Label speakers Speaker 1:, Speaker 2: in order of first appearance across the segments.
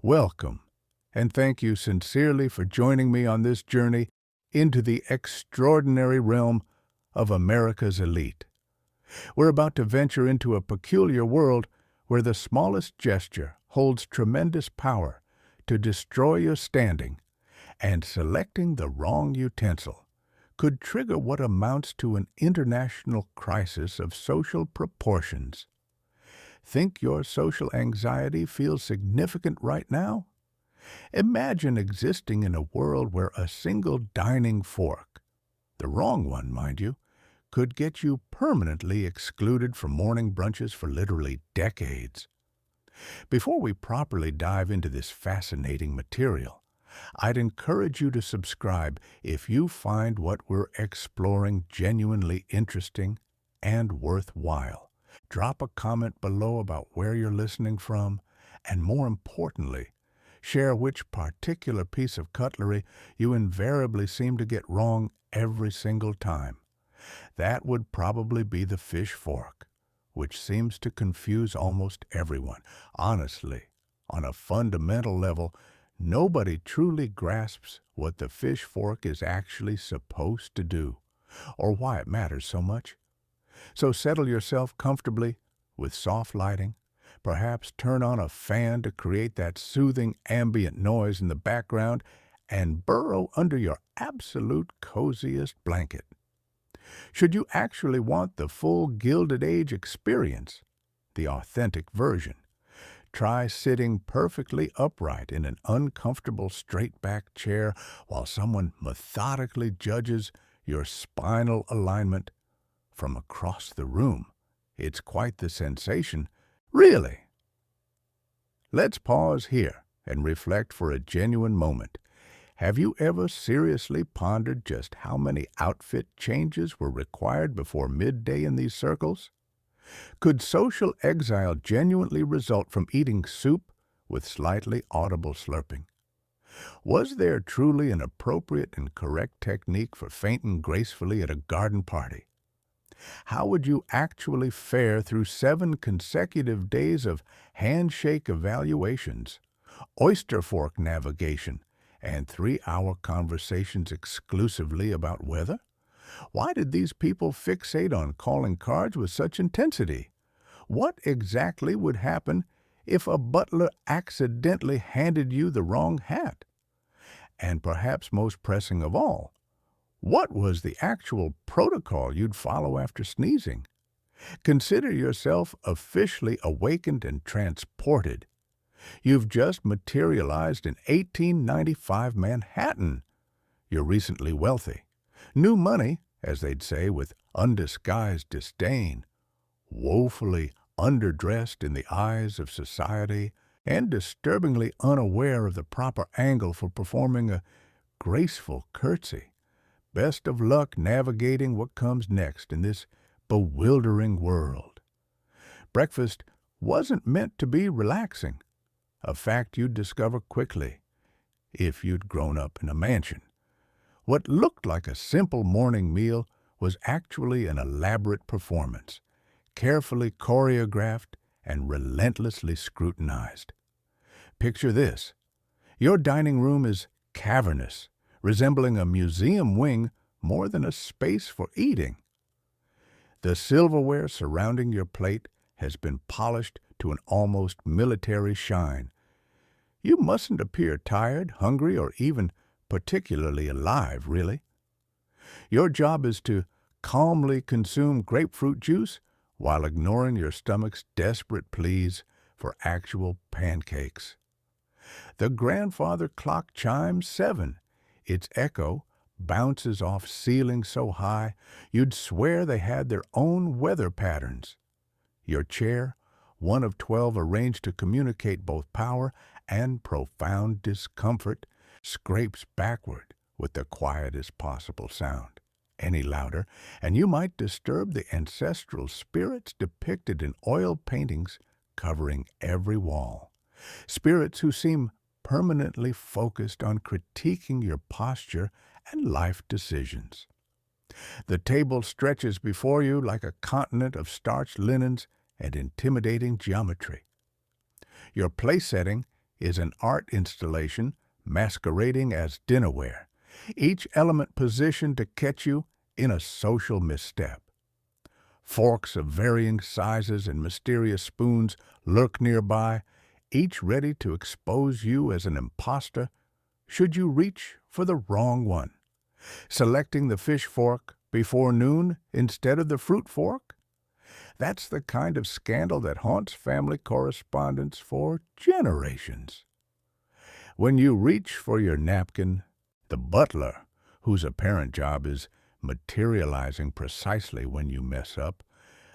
Speaker 1: Welcome, and thank you sincerely for joining me on this journey into the extraordinary realm of America's elite. We're about to venture into a peculiar world where the smallest gesture holds tremendous power to destroy your standing, and selecting the wrong utensil could trigger what amounts to an international crisis of social proportions. Think your social anxiety feels significant right now? Imagine existing in a world where a single dining fork, the wrong one, mind you, could get you permanently excluded from morning brunches for literally decades. Before we properly dive into this fascinating material, I'd encourage you to subscribe if you find what we're exploring genuinely interesting and worthwhile. Drop a comment below about where you're listening from, and more importantly, share which particular piece of cutlery you invariably seem to get wrong every single time. That would probably be the fish fork, which seems to confuse almost everyone. Honestly, on a fundamental level, nobody truly grasps what the fish fork is actually supposed to do, or why it matters so much. So settle yourself comfortably with soft lighting, perhaps turn on a fan to create that soothing ambient noise in the background, and burrow under your absolute coziest blanket. Should you actually want the full Gilded Age experience, the authentic version, try sitting perfectly upright in an uncomfortable straight-back chair while someone methodically judges your spinal alignment from across the room. It's quite the sensation, really. Let's pause here and reflect for a genuine moment. Have you ever seriously pondered just how many outfit changes were required before midday in these circles? Could social exile genuinely result from eating soup with slightly audible slurping? Was there truly an appropriate and correct technique for fainting gracefully at a garden party? How would you actually fare through 7 consecutive days of handshake evaluations, oyster fork navigation, and 3-hour conversations exclusively about weather? Why did these people fixate on calling cards with such intensity? What exactly would happen if a butler accidentally handed you the wrong hat? And perhaps most pressing of all, what was the actual protocol you'd follow after sneezing? Consider yourself officially awakened and transported. You've just materialized in 1895 Manhattan. You're recently wealthy. New money, as they'd say with undisguised disdain. Woefully underdressed in the eyes of society, and disturbingly unaware of the proper angle for performing a graceful curtsy. Best of luck navigating what comes next in this bewildering world. Breakfast wasn't meant to be relaxing, a fact you'd discover quickly if you'd grown up in a mansion. What looked like a simple morning meal was actually an elaborate performance, carefully choreographed and relentlessly scrutinized. Picture this. Your dining room is cavernous, resembling a museum wing more than a space for eating. The silverware surrounding your plate has been polished to an almost military shine. You mustn't appear tired, hungry, or even particularly alive, really. Your job is to calmly consume grapefruit juice while ignoring your stomach's desperate pleas for actual pancakes. The grandfather clock chimes 7. Its echo bounces off ceilings so high you'd swear they had their own weather patterns. Your chair, one of 12 arranged to communicate both power and profound discomfort, scrapes backward with the quietest possible sound. Any louder, and you might disturb the ancestral spirits depicted in oil paintings covering every wall. Spirits who seem permanently focused on critiquing your posture and life decisions. The table stretches before you like a continent of starched linens and intimidating geometry. Your place setting is an art installation masquerading as dinnerware, each element positioned to catch you in a social misstep. Forks of varying sizes and mysterious spoons lurk nearby, each ready to expose you as an imposter should you reach for the wrong one. Selecting the fish fork before noon instead of the fruit fork? That's the kind of scandal that haunts family correspondence for generations. When you reach for your napkin, the butler, whose apparent job is materializing precisely when you mess up,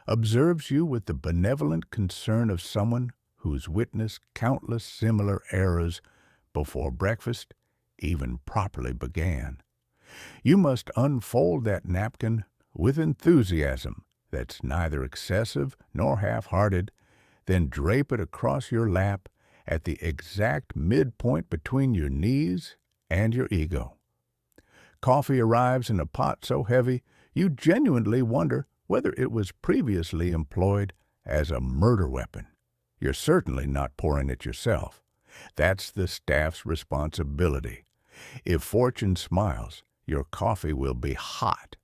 Speaker 1: observes you with the benevolent concern of someone who's witnessed countless similar errors before breakfast even properly began. You must unfold that napkin with enthusiasm that's neither excessive nor half-hearted, then drape it across your lap at the exact midpoint between your knees and your ego. Coffee arrives in a pot so heavy you genuinely wonder whether it was previously employed as a murder weapon. You're certainly not pouring it yourself. That's the staff's responsibility. If fortune smiles, your coffee will be hot.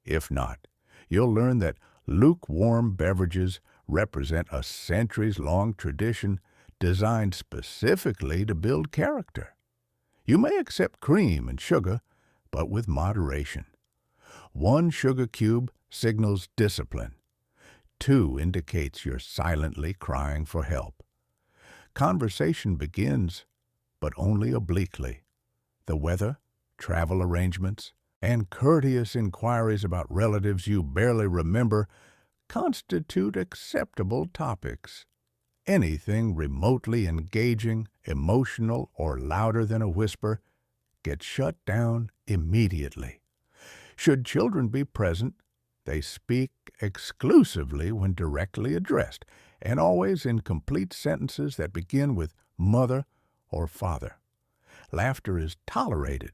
Speaker 1: If not, you'll learn that lukewarm beverages represent a centuries-long tradition designed specifically to build character. You may accept cream and sugar, but with moderation. 1 sugar cube signals discipline. 2 indicates you're silently crying for help. Conversation begins, but only obliquely. The weather, travel arrangements, and courteous inquiries about relatives you barely remember constitute acceptable topics. Anything remotely engaging, emotional, or louder than a whisper gets shut down immediately. Should children be present, they speak exclusively when directly addressed, and always in complete sentences that begin with mother or father. Laughter is tolerated,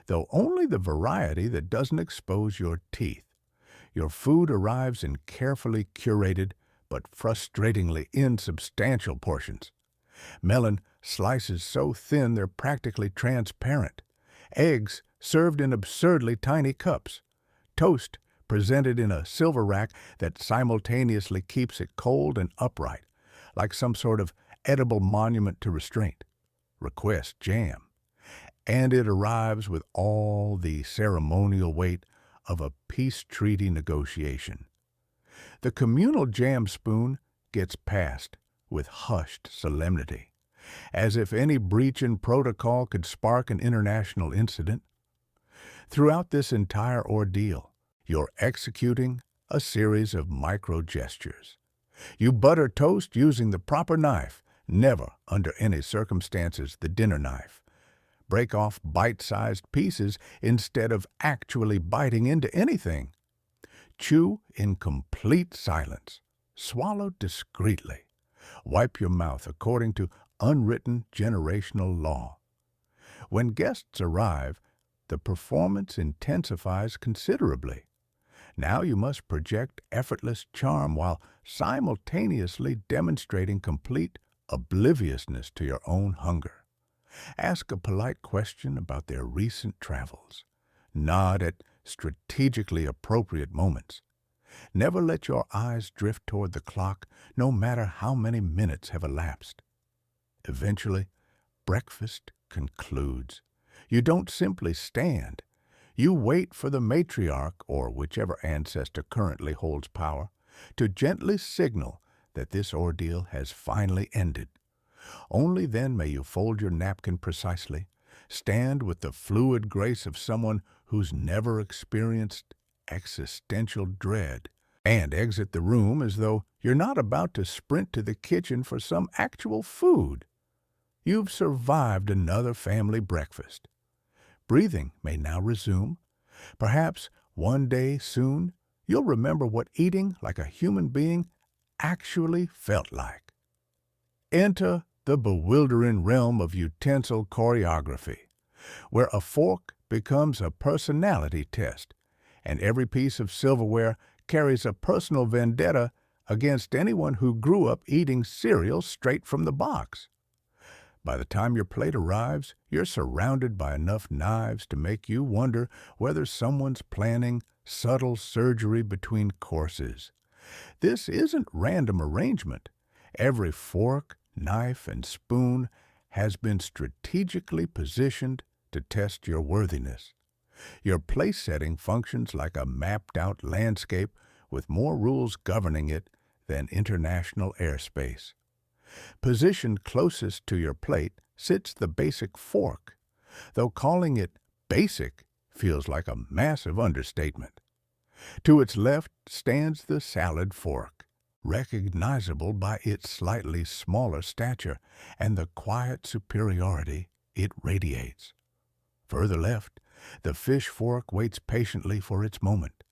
Speaker 1: though only the variety that doesn't expose your teeth. Your food arrives in carefully curated but frustratingly insubstantial portions. Melon slices so thin they're practically transparent. Eggs served in absurdly tiny cups. Toast presented in a silver rack that simultaneously keeps it cold and upright, like some sort of edible monument to restraint. Request jam. And it arrives with all the ceremonial weight of a peace treaty negotiation. The communal jam spoon gets passed with hushed solemnity, as if any breach in protocol could spark an international incident. Throughout this entire ordeal, you're executing a series of micro-gestures. You butter toast using the proper knife, never, under any circumstances, the dinner knife. Break off bite-sized pieces instead of actually biting into anything. Chew in complete silence. Swallow discreetly. Wipe your mouth according to unwritten generational law. When guests arrive, the performance intensifies considerably. Now you must project effortless charm while simultaneously demonstrating complete obliviousness to your own hunger. Ask a polite question about their recent travels. Nod at strategically appropriate moments. Never let your eyes drift toward the clock, no matter how many minutes have elapsed. Eventually, breakfast concludes. You don't simply stand. You wait for the matriarch, or whichever ancestor currently holds power, to gently signal that this ordeal has finally ended. Only then may you fold your napkin precisely, stand with the fluid grace of someone who's never experienced existential dread, and exit the room as though you're not about to sprint to the kitchen for some actual food. You've survived another family breakfast. Breathing may now resume. Perhaps one day soon you'll remember what eating like a human being actually felt like. Enter the bewildering realm of utensil choreography, where a fork becomes a personality test, and every piece of silverware carries a personal vendetta against anyone who grew up eating cereal straight from the box. By the time your plate arrives, you're surrounded by enough knives to make you wonder whether someone's planning subtle surgery between courses. This isn't random arrangement. Every fork, knife, and spoon has been strategically positioned to test your worthiness. Your place setting functions like a mapped-out landscape with more rules governing it than international airspace. Positioned closest to your plate sits the basic fork, though calling it basic feels like a massive understatement. To its left stands the salad fork, recognizable by its slightly smaller stature and the quiet superiority it radiates. Further left, the fish fork waits patiently for its moment,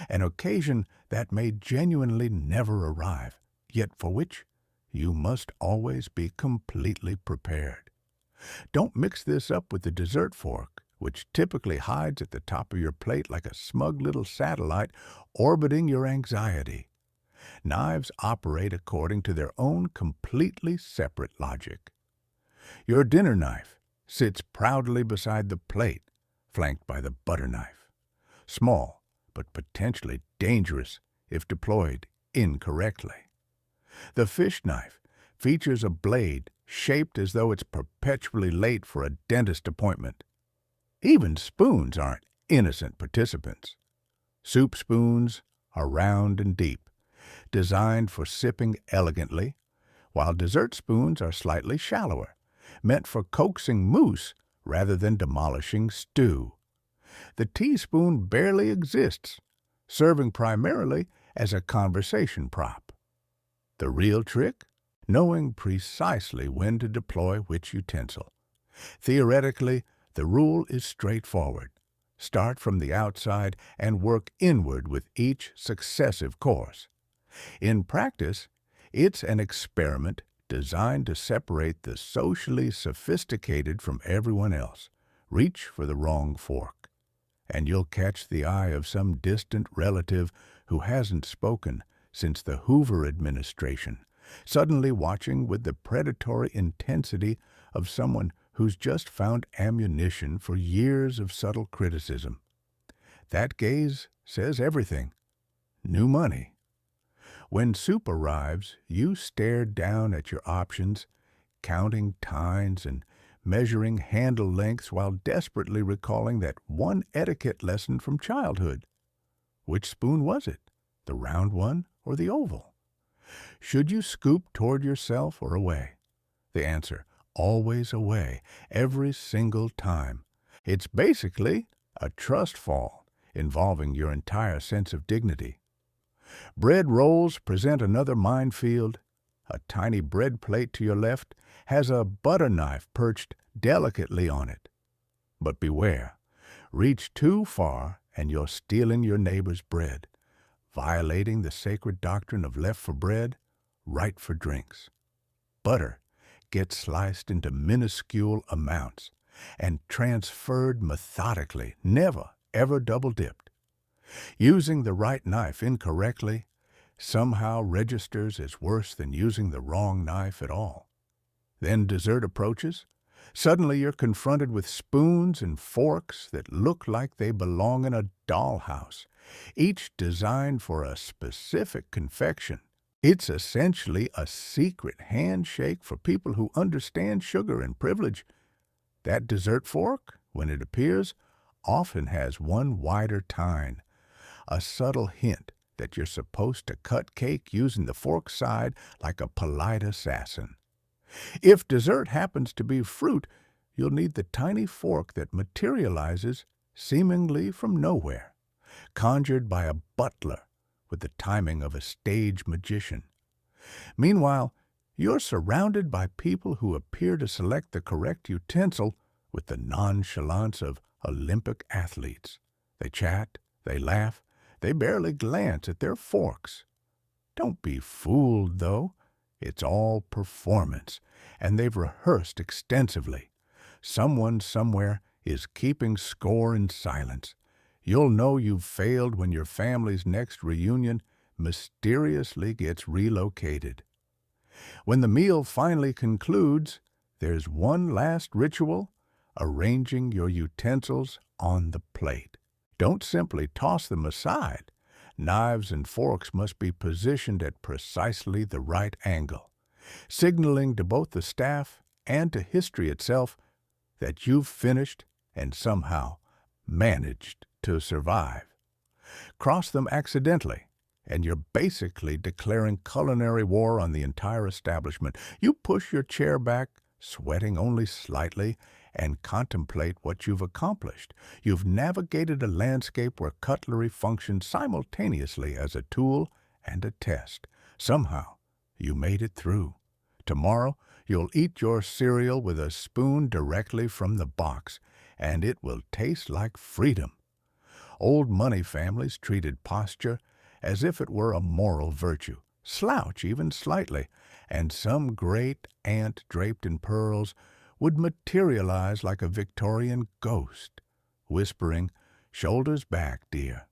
Speaker 1: an occasion that may genuinely never arrive, yet for which you must always be completely prepared. Don't mix this up with the dessert fork, which typically hides at the top of your plate like a smug little satellite orbiting your anxiety. Knives operate according to their own completely separate logic. Your dinner knife sits proudly beside the plate, flanked by the butter knife. Small, but potentially dangerous if deployed incorrectly. The fish knife features a blade shaped as though it's perpetually late for a dentist appointment. Even spoons aren't innocent participants. Soup spoons are round and deep, designed for sipping elegantly, while dessert spoons are slightly shallower, meant for coaxing mousse rather than demolishing stew. The teaspoon barely exists, serving primarily as a conversation prop. The real trick? Knowing precisely when to deploy which utensil. Theoretically, the rule is straightforward. Start from the outside and work inward with each successive course. In practice, it's an experiment designed to separate the socially sophisticated from everyone else. Reach for the wrong fork, and you'll catch the eye of some distant relative who hasn't spoken since the Hoover administration, suddenly watching with the predatory intensity of someone who's just found ammunition for years of subtle criticism. That gaze says everything. New money. When soup arrives, you stare down at your options, counting tines and measuring handle lengths while desperately recalling that one etiquette lesson from childhood. Which spoon was it? The round one or the oval? Should you scoop toward yourself or away? The answer, always away, every single time. It's basically a trust fall involving your entire sense of dignity. Bread rolls present another minefield. A tiny bread plate to your left has a butter knife perched delicately on it. But beware, reach too far and you're stealing your neighbor's bread, violating the sacred doctrine of left for bread, right for drinks. Butter gets sliced into minuscule amounts and transferred methodically, never, ever double-dipped. Using the right knife incorrectly somehow registers as worse than using the wrong knife at all. Then dessert approaches. Suddenly you're confronted with spoons and forks that look like they belong in a dollhouse, each designed for a specific confection. It's essentially a secret handshake for people who understand sugar and privilege. That dessert fork, when it appears, often has one wider tine, a subtle hint that you're supposed to cut cake using the fork side like a polite assassin. If dessert happens to be fruit, you'll need the tiny fork that materializes seemingly from nowhere, conjured by a butler with the timing of a stage magician. Meanwhile, you're surrounded by people who appear to select the correct utensil with the nonchalance of Olympic athletes. They chat, they laugh, they barely glance at their forks. Don't be fooled, though. It's all performance, and they've rehearsed extensively. Someone somewhere is keeping score in silence. You'll know you've failed when your family's next reunion mysteriously gets relocated. When the meal finally concludes, there's one last ritual: arranging your utensils on the plate. Don't simply toss them aside. Knives and forks must be positioned at precisely the right angle, signaling to both the staff and to history itself that you've finished and somehow managed to survive. Cross them accidentally, and you're basically declaring culinary war on the entire establishment. You push your chair back, sweating only slightly, and contemplate what you've accomplished. You've navigated a landscape where cutlery functions simultaneously as a tool and a test. Somehow, you made it through. Tomorrow, you'll eat your cereal with a spoon directly from the box, and it will taste like freedom. Old money families treated posture as if it were a moral virtue. Slouch even slightly, and some great aunt draped in pearls would materialize like a Victorian ghost, whispering, "Shoulders back, dear."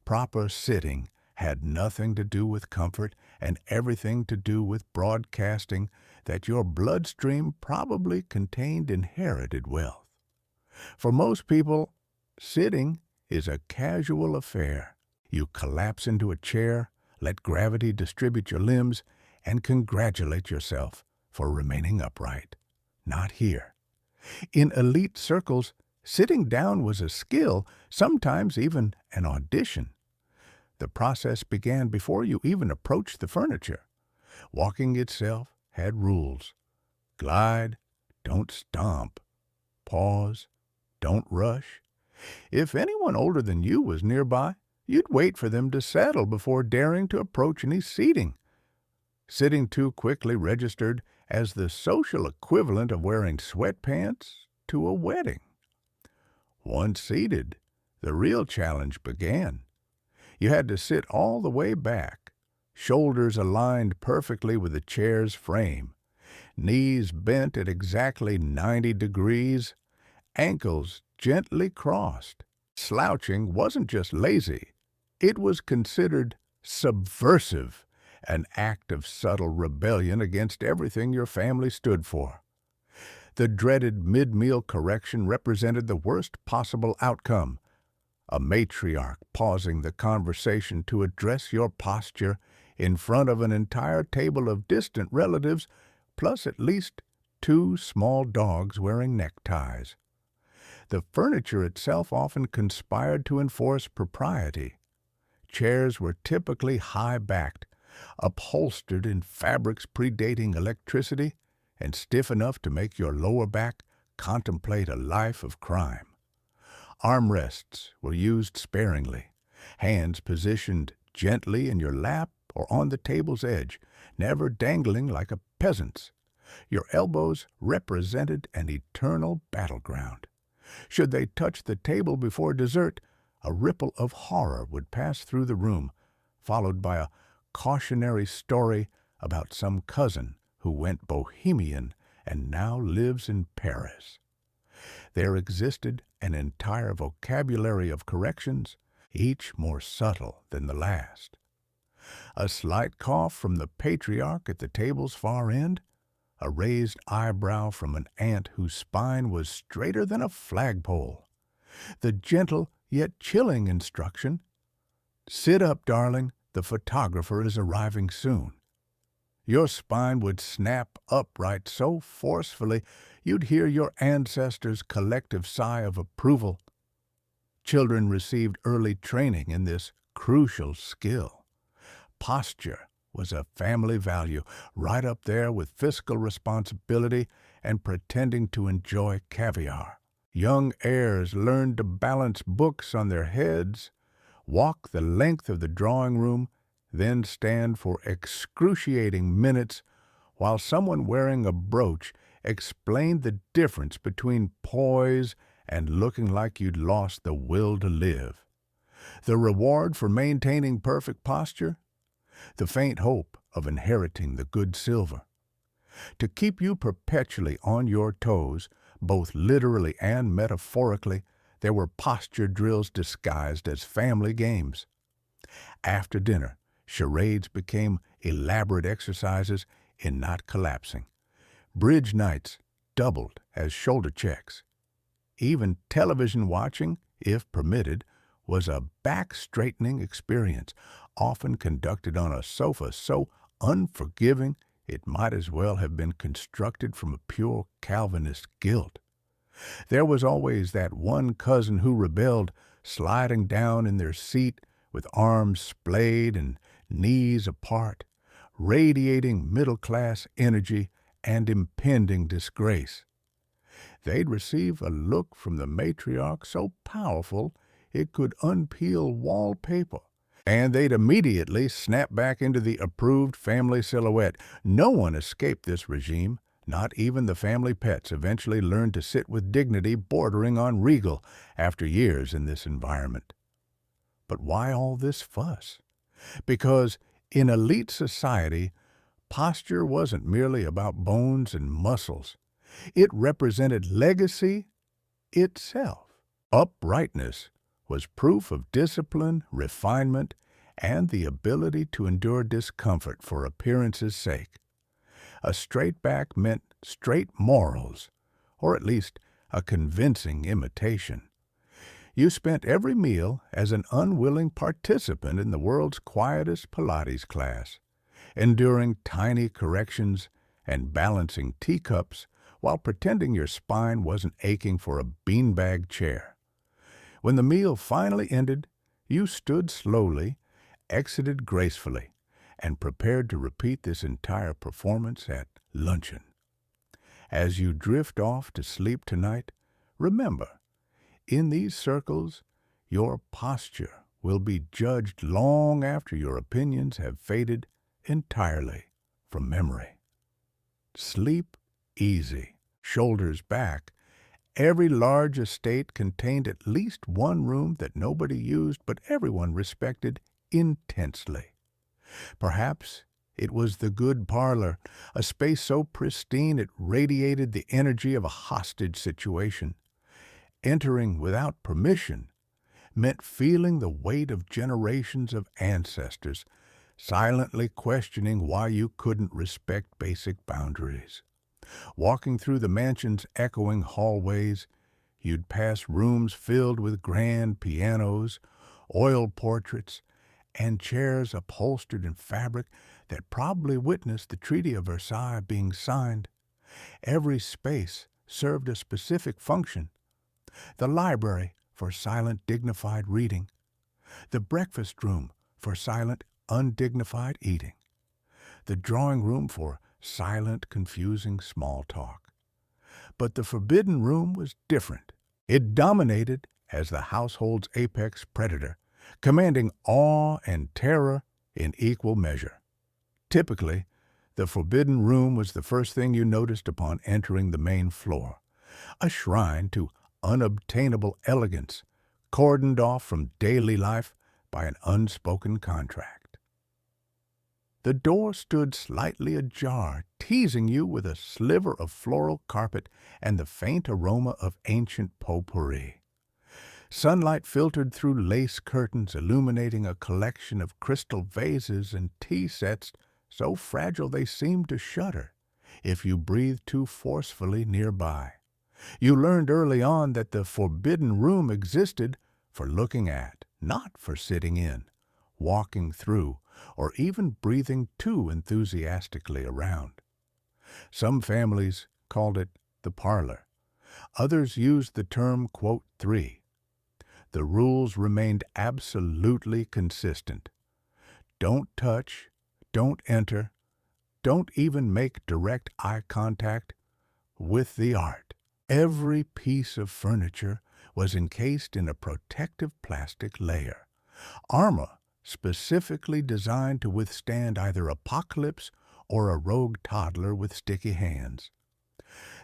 Speaker 1: Proper sitting had nothing to do with comfort and everything to do with broadcasting that your bloodstream probably contained inherited wealth. For most people, sitting is a casual affair. You collapse into a chair, let gravity distribute your limbs, and congratulate yourself for remaining upright. Not here. In elite circles, sitting down was a skill, sometimes even an audition. The process began before you even approached the furniture. Walking itself had rules. Glide, don't stomp. Pause, don't rush. If anyone older than you was nearby, you'd wait for them to settle before daring to approach any seating. Sitting too quickly registered as the social equivalent of wearing sweatpants to a wedding. Once seated, the real challenge began. You had to sit all the way back, shoulders aligned perfectly with the chair's frame, knees bent at exactly 90 degrees, ankles gently crossed. Slouching wasn't just lazy, it was considered subversive, an act of subtle rebellion against everything your family stood for. The dreaded mid-meal correction represented the worst possible outcome: a matriarch pausing the conversation to address your posture in front of an entire table of distant relatives, plus at least 2 small dogs wearing neckties. The furniture itself often conspired to enforce propriety. Chairs were typically high-backed, upholstered in fabrics predating electricity, and stiff enough to make your lower back contemplate a life of crime. Armrests were used sparingly, hands positioned gently in your lap or on the table's edge, never dangling like a peasant's. Your elbows represented an eternal battleground. Should they touch the table before dessert, a ripple of horror would pass through the room, followed by a cautionary story about some cousin who went bohemian and now lives in Paris. There existed an entire vocabulary of corrections, each more subtle than the last. A slight cough from the patriarch at the table's far end, a raised eyebrow from an aunt whose spine was straighter than a flagpole. The gentle yet chilling instruction, "Sit up, darling, the photographer is arriving soon." Your spine would snap upright so forcefully you'd hear your ancestors' collective sigh of approval. Children received early training in this crucial skill. Posture was a family value, right up there with fiscal responsibility and pretending to enjoy caviar. Young heirs learned to balance books on their heads, walk the length of the drawing room, then stand for excruciating minutes while someone wearing a brooch explained the difference between poise and looking like you'd lost the will to live. The reward for maintaining perfect posture? The faint hope of inheriting the good silver. To keep you perpetually on your toes, both literally and metaphorically, there were posture drills disguised as family games. After dinner, charades became elaborate exercises in not collapsing. Bridge nights doubled as shoulder checks. Even television watching, if permitted, was a back-straightening experience, often conducted on a sofa so unforgiving it might as well have been constructed from a pure Calvinist guilt. There was always that one cousin who rebelled, sliding down in their seat with arms splayed and knees apart, radiating middle-class energy and impending disgrace. They'd receive a look from the matriarch so powerful it could unpeel wallpaper, and they'd immediately snap back into the approved family silhouette. No one escaped this regime. Not even the family pets eventually learned to sit with dignity bordering on regal after years in this environment. But why all this fuss? Because in elite society, posture wasn't merely about bones and muscles. It represented legacy itself. Uprightness was proof of discipline, refinement, and the ability to endure discomfort for appearance's sake. A straight back meant straight morals, or at least a convincing imitation. You spent every meal as an unwilling participant in the world's quietest Pilates class, enduring tiny corrections and balancing teacups while pretending your spine wasn't aching for a beanbag chair. When the meal finally ended, you stood slowly, exited gracefully, and prepared to repeat this entire performance at luncheon. As you drift off to sleep tonight, remember, in these circles, your posture will be judged long after your opinions have faded entirely from memory. Sleep easy, shoulders back. Every large estate contained at least one room that nobody used but everyone respected intensely. Perhaps it was the good parlor, a space so pristine it radiated the energy of a hostage situation. Entering without permission meant feeling the weight of generations of ancestors, silently questioning why you couldn't respect basic boundaries. Walking through the mansion's echoing hallways, you'd pass rooms filled with grand pianos, oil portraits, and chairs upholstered in fabric that probably witnessed the Treaty of Versailles being signed. Every space served a specific function. The library for silent, dignified reading. The breakfast room for silent, undignified eating. The drawing room for silent, confusing small talk. But the forbidden room was different. It dominated as the household's apex predator, commanding awe and terror in equal measure. Typically, the forbidden room was the first thing you noticed upon entering the main floor, a shrine to unobtainable elegance, cordoned off from daily life by an unspoken contract. The door stood slightly ajar, teasing you with a sliver of floral carpet and the faint aroma of ancient potpourri. Sunlight filtered through lace curtains, illuminating a collection of crystal vases and tea sets so fragile they seemed to shudder if you breathed too forcefully nearby. You learned early on that the forbidden room existed for looking at, not for sitting in, walking through, or even breathing too enthusiastically around. Some families called it the parlor. Others used the term, quote, three. The rules remained absolutely consistent. Don't touch, don't enter, don't even make direct eye contact with the art. Every piece of furniture was encased in a protective plastic layer, armor specifically designed to withstand either apocalypse or a rogue toddler with sticky hands.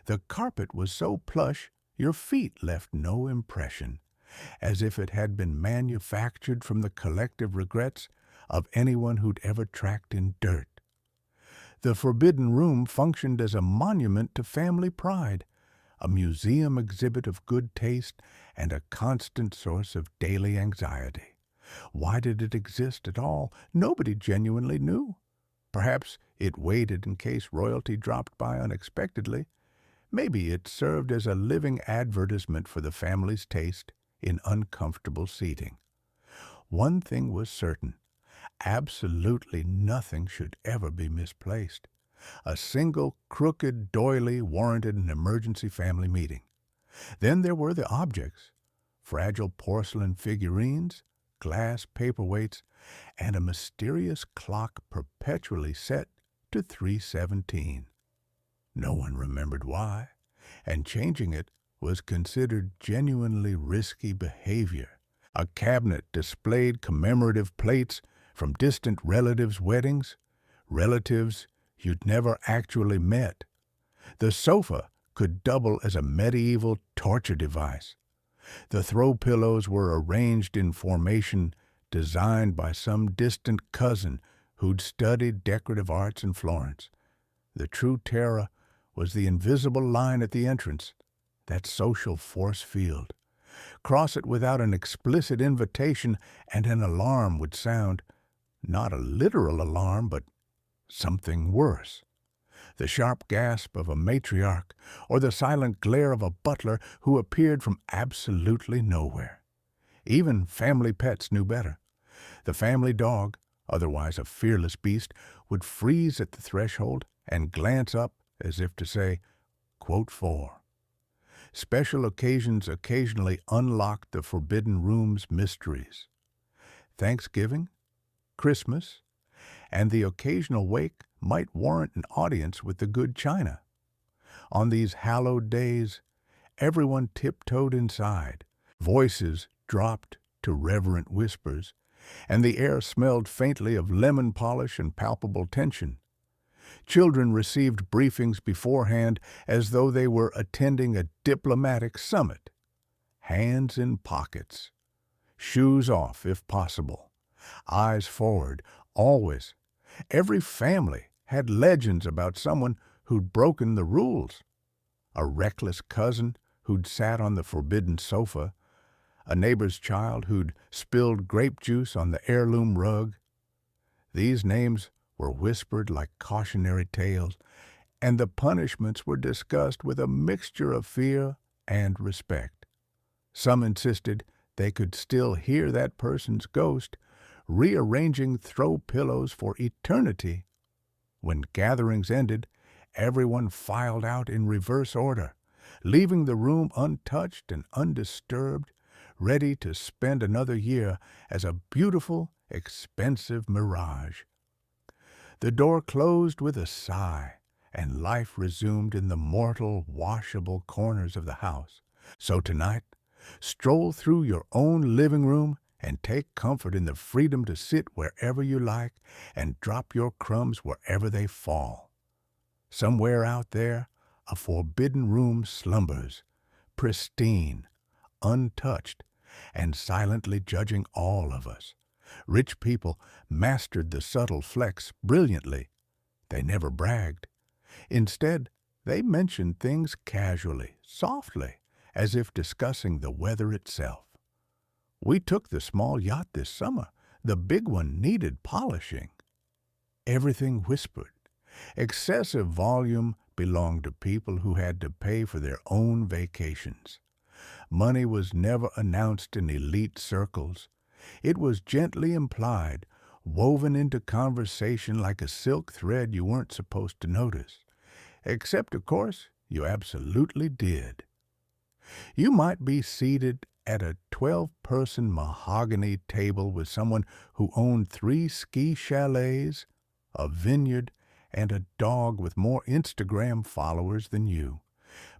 Speaker 1: The carpet was so plush your feet left no impression, as if it had been manufactured from the collective regrets of anyone who'd ever tracked in dirt. The forbidden room functioned as a monument to family pride, a museum exhibit of good taste, and a constant source of daily anxiety. Why did it exist at all? Nobody genuinely knew. Perhaps it waited in case royalty dropped by unexpectedly. Maybe it served as a living advertisement for the family's taste in uncomfortable seating. One thing was certain. Absolutely nothing should ever be misplaced. A single crooked doily warranted an emergency family meeting. Then there were the objects: fragile porcelain figurines, glass paperweights, and a mysterious clock perpetually set to 3:17. No one remembered why, and changing it was considered genuinely risky behavior. A cabinet displayed commemorative plates from distant relatives' weddings, relatives you'd never actually met. The sofa could double as a medieval torture device. The throw pillows were arranged in formation designed by some distant cousin who'd studied decorative arts in Florence. The true terror was the invisible line at the entrance, that social force field. Cross it without an explicit invitation, and an alarm would sound, not a literal alarm, but something worse. The sharp gasp of a matriarch, or the silent glare of a butler who appeared from absolutely nowhere. Even family pets knew better. The family dog, otherwise a fearless beast, would freeze at the threshold and glance up as if to say, "Quote 4." Special occasions occasionally unlocked the forbidden room's mysteries. Thanksgiving, Christmas, and the occasional wake might warrant an audience with the good china. On these hallowed days, everyone tiptoed inside. Voices dropped to reverent whispers, and the air smelled faintly of lemon polish and palpable tension. Children received briefings beforehand as though they were attending a diplomatic summit. Hands in pockets. Shoes off, if possible. Eyes forward, always. Every family had legends about someone who'd broken the rules. A reckless cousin who'd sat on the forbidden sofa, a neighbor's child who'd spilled grape juice on the heirloom rug. These names were whispered like cautionary tales, and the punishments were discussed with a mixture of fear and respect. Some insisted they could still hear that person's ghost rearranging throw pillows for eternity. When gatherings ended, everyone filed out in reverse order, leaving the room untouched and undisturbed, ready to spend another year as a beautiful, expensive mirage. The door closed with a sigh, and life resumed in the mortal, washable corners of the house. So tonight, stroll through your own living room and take comfort in the freedom to sit wherever you like and drop your crumbs wherever they fall. Somewhere out there, a forbidden room slumbers, pristine, untouched, and silently judging all of us. Rich people mastered the subtle flex brilliantly. They never bragged. Instead, they mentioned things casually, softly, as if discussing the weather itself. "We took the small yacht this summer. The big one needed polishing." Everything whispered. Excessive volume belonged to people who had to pay for their own vacations. Money was never announced in elite circles. It was gently implied, woven into conversation like a silk thread you weren't supposed to notice. Except, of course, you absolutely did. You might be seated at a 12-person mahogany table with someone who owned 3 ski chalets, a vineyard, and a dog with more Instagram followers than you.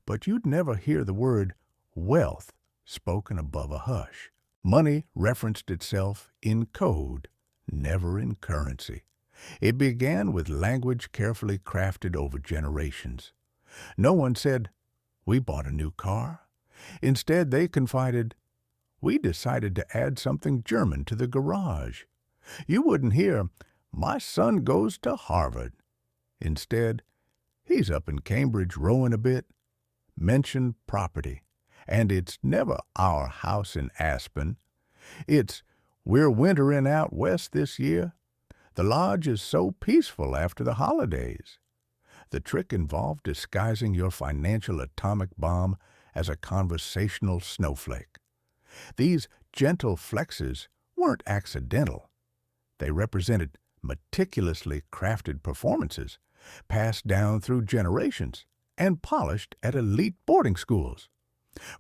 Speaker 1: But you'd never hear the word wealth spoken above a hush. Money referenced itself in code, never in currency. It began with language carefully crafted over generations. No one said, "We bought a new car." Instead, they confided, "We decided to add something German to the garage." You wouldn't hear, "My son goes to Harvard." Instead, "He's up in Cambridge rowing a bit." Mention property. And it's never "our house in Aspen." It's "we're wintering out west this year." The lodge is so peaceful after the holidays. The trick involved disguising your financial atomic bomb as a conversational snowflake. These gentle flexes weren't accidental. They represented meticulously crafted performances, passed down through generations and polished at elite boarding schools.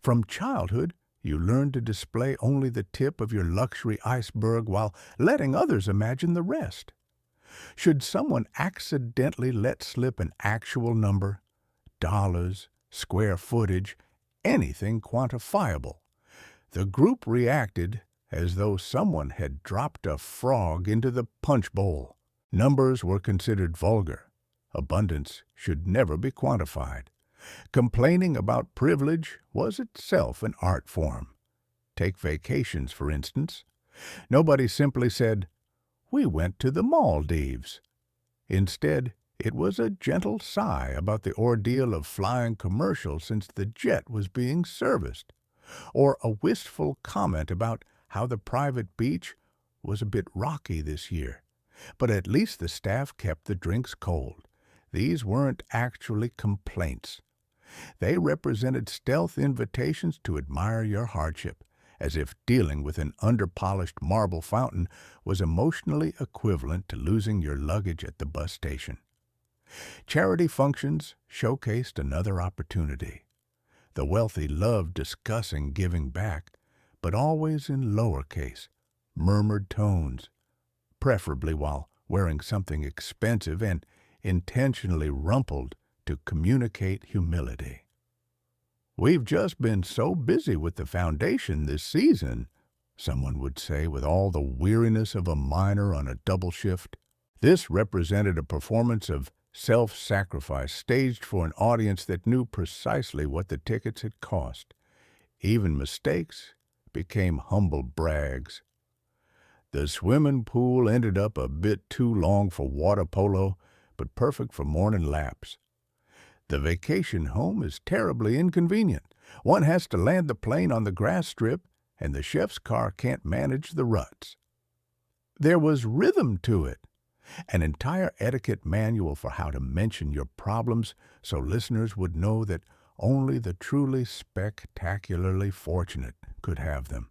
Speaker 1: From childhood, you learned to display only the tip of your luxury iceberg while letting others imagine the rest. Should someone accidentally let slip an actual number, dollars, square footage, anything quantifiable, the group reacted as though someone had dropped a frog into the punch bowl. Numbers were considered vulgar. Abundance should never be quantified. Complaining about privilege was itself an art form. Take vacations, for instance. Nobody simply said, "We went to the Maldives." Instead, it was a gentle sigh about the ordeal of flying commercial since the jet was being serviced, or a wistful comment about how the private beach was a bit rocky this year, but at least the staff kept the drinks cold. These weren't actually complaints. They represented stealth invitations to admire your hardship, as if dealing with an underpolished marble fountain was emotionally equivalent to losing your luggage at the bus station. Charity functions showcased another opportunity. The wealthy loved discussing giving back, but always in lowercase, murmured tones, preferably while wearing something expensive and intentionally rumpled to communicate humility. "We've just been so busy with the foundation this season," someone would say with all the weariness of a miner on a double shift. This represented a performance of self-sacrifice staged for an audience that knew precisely what the tickets had cost. Even mistakes became humble brags. The swimming pool ended up a bit too long for water polo, but perfect for morning laps. The vacation home is terribly inconvenient. One has to land the plane on the grass strip, and the chef's car can't manage the ruts. There was rhythm to it, an entire etiquette manual for how to mention your problems so listeners would know that only the truly spectacularly fortunate could have them.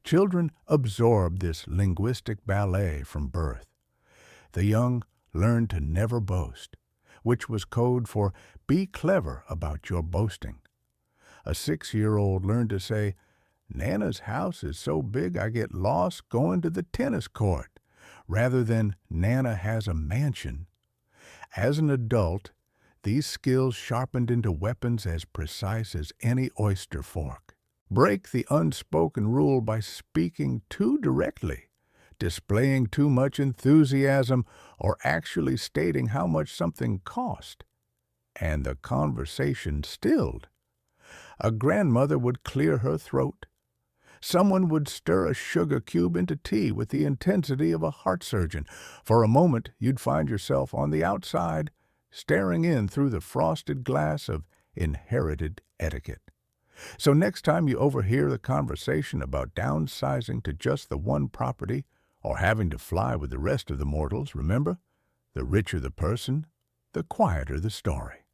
Speaker 1: Children absorbed this linguistic ballet from birth. The young learned to never boast, which was code for be clever about your boasting. A 6-year-old learned to say, "Nana's house is so big I get lost going to the tennis court," rather than "Nana has a mansion." As an adult, these skills sharpened into weapons as precise as any oyster fork. Break the unspoken rule by speaking too directly, displaying too much enthusiasm, or actually stating how much something cost, and the conversation stilled. A grandmother would clear her throat. Someone would stir a sugar cube into tea with the intensity of a heart surgeon. For a moment, you'd find yourself on the outside, staring in through the frosted glass of inherited etiquette. So next time you overhear the conversation about downsizing to just the one property or having to fly with the rest of the mortals, remember, the richer the person, the quieter the story.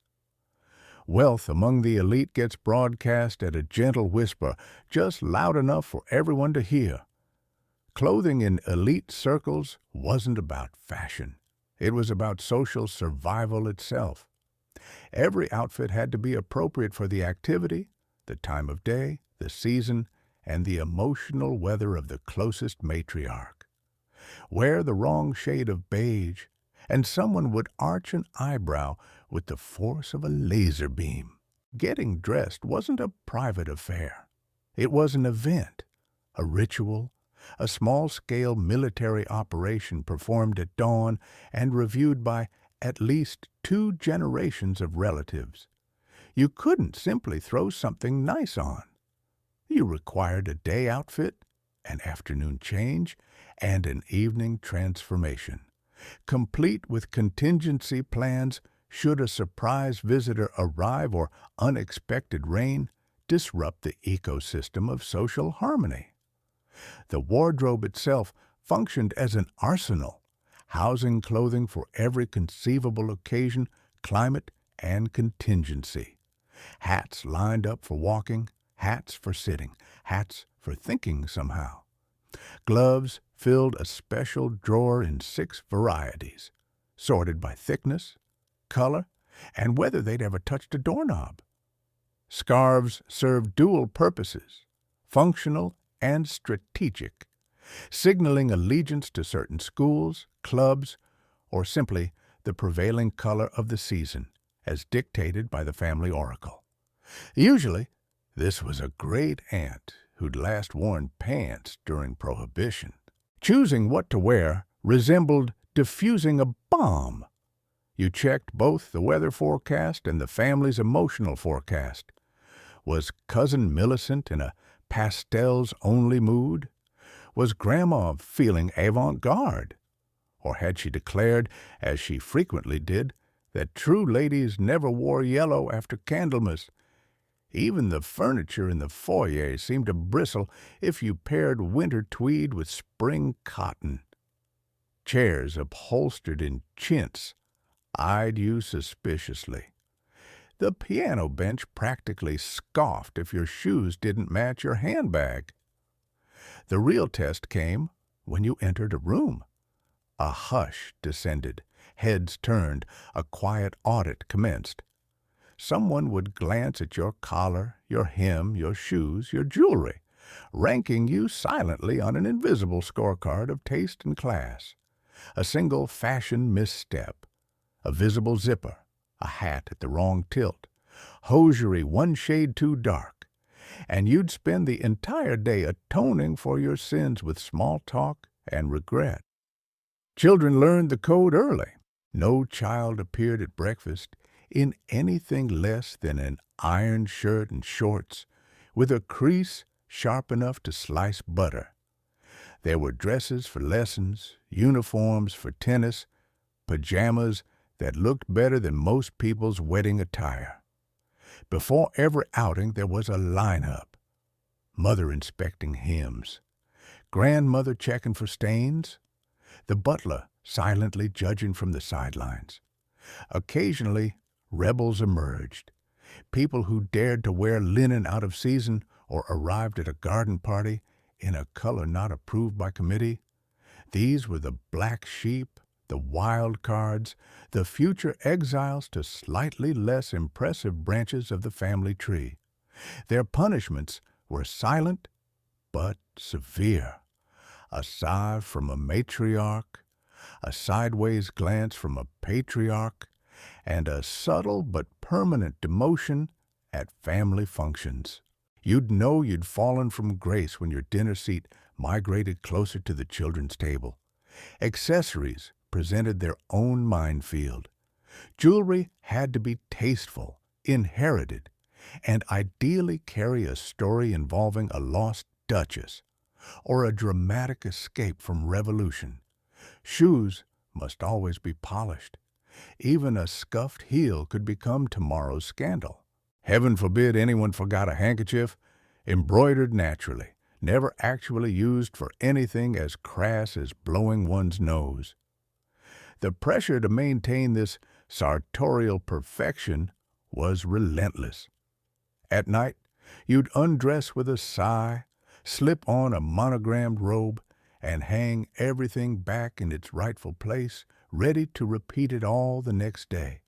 Speaker 1: Wealth among the elite gets broadcast at a gentle whisper, just loud enough for everyone to hear. Clothing in elite circles wasn't about fashion. It was about social survival itself. Every outfit had to be appropriate for the activity, the time of day, the season, and the emotional weather of the closest matriarch. Wear the wrong shade of beige, and someone would arch an eyebrow with the force of a laser beam. Getting dressed wasn't a private affair. It was an event, a ritual, a small-scale military operation performed at dawn and reviewed by at least 2 generations of relatives. You couldn't simply throw something nice on. You required a day outfit, an afternoon change, and an evening transformation, complete with contingency plans should a surprise visitor arrive or unexpected rain disrupt the ecosystem of social harmony. The wardrobe itself functioned as an arsenal, housing clothing for every conceivable occasion, climate, and contingency. Hats lined up for walking, hats for sitting, hats for thinking somehow. Gloves filled a special drawer in 6 varieties, sorted by thickness, color, and whether they'd ever touched a doorknob. Scarves served dual purposes, functional and strategic, signaling allegiance to certain schools, clubs, or simply the prevailing color of the season, as dictated by the family oracle. Usually, this was a great aunt who'd last worn pants during Prohibition. Choosing what to wear resembled diffusing a bomb. You checked both the weather forecast and the family's emotional forecast. Was Cousin Millicent in a pastels-only mood? Was Grandma feeling avant-garde? Or had she declared, as she frequently did, that true ladies never wore yellow after Candlemas? Even the furniture in the foyer seemed to bristle if you paired winter tweed with spring cotton. Chairs upholstered in chintz eyed you suspiciously. The piano bench practically scoffed if your shoes didn't match your handbag. The real test came when you entered a room. A hush descended, heads turned, a quiet audit commenced. Someone would glance at your collar, your hem, your shoes, your jewelry, ranking you silently on an invisible scorecard of taste and class. A single fashion misstep, a visible zipper, a hat at the wrong tilt, hosiery one shade too dark, and you'd spend the entire day atoning for your sins with small talk and regret. Children learned the code early. No child appeared at breakfast in anything less than an iron shirt and shorts with a crease sharp enough to slice butter. There were dresses for lessons, uniforms for tennis, pajamas that looked better than most people's wedding attire. Before every outing there was a lineup. Mother inspecting hymns, grandmother checking for stains, the butler silently judging from the sidelines. Occasionally, rebels emerged, people who dared to wear linen out of season or arrived at a garden party in a color not approved by committee. These were the black sheep, the wild cards, the future exiles to slightly less impressive branches of the family tree. Their punishments were silent but severe. A sigh from a matriarch, a sideways glance from a patriarch, and a subtle but permanent demotion at family functions. You'd know you'd fallen from grace when your dinner seat migrated closer to the children's table. Accessories presented their own minefield. Jewelry had to be tasteful, inherited, and ideally carry a story involving a lost duchess or a dramatic escape from revolution. Shoes must always be polished. Even a scuffed heel could become tomorrow's scandal. Heaven forbid anyone forgot a handkerchief, embroidered naturally, never actually used for anything as crass as blowing one's nose. The pressure to maintain this sartorial perfection was relentless. At night, you'd undress with a sigh, slip on a monogrammed robe, and hang everything back in its rightful place, ready to repeat it all the next day.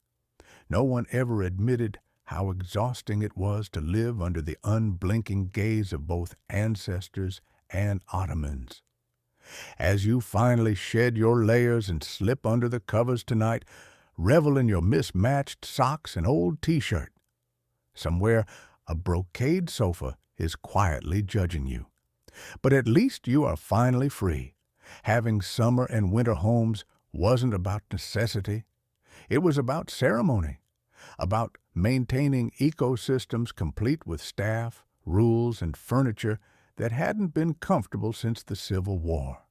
Speaker 1: No one ever admitted how exhausting it was to live under the unblinking gaze of both ancestors and Ottomans. As you finally shed your layers and slip under the covers tonight, revel in your mismatched socks and old t-shirt. Somewhere, a brocade sofa is quietly judging you. But at least you are finally free. Having summer and winter homes wasn't about necessity. It was about ceremony, about maintaining ecosystems complete with staff, rules, and furniture that hadn't been comfortable since the Civil War.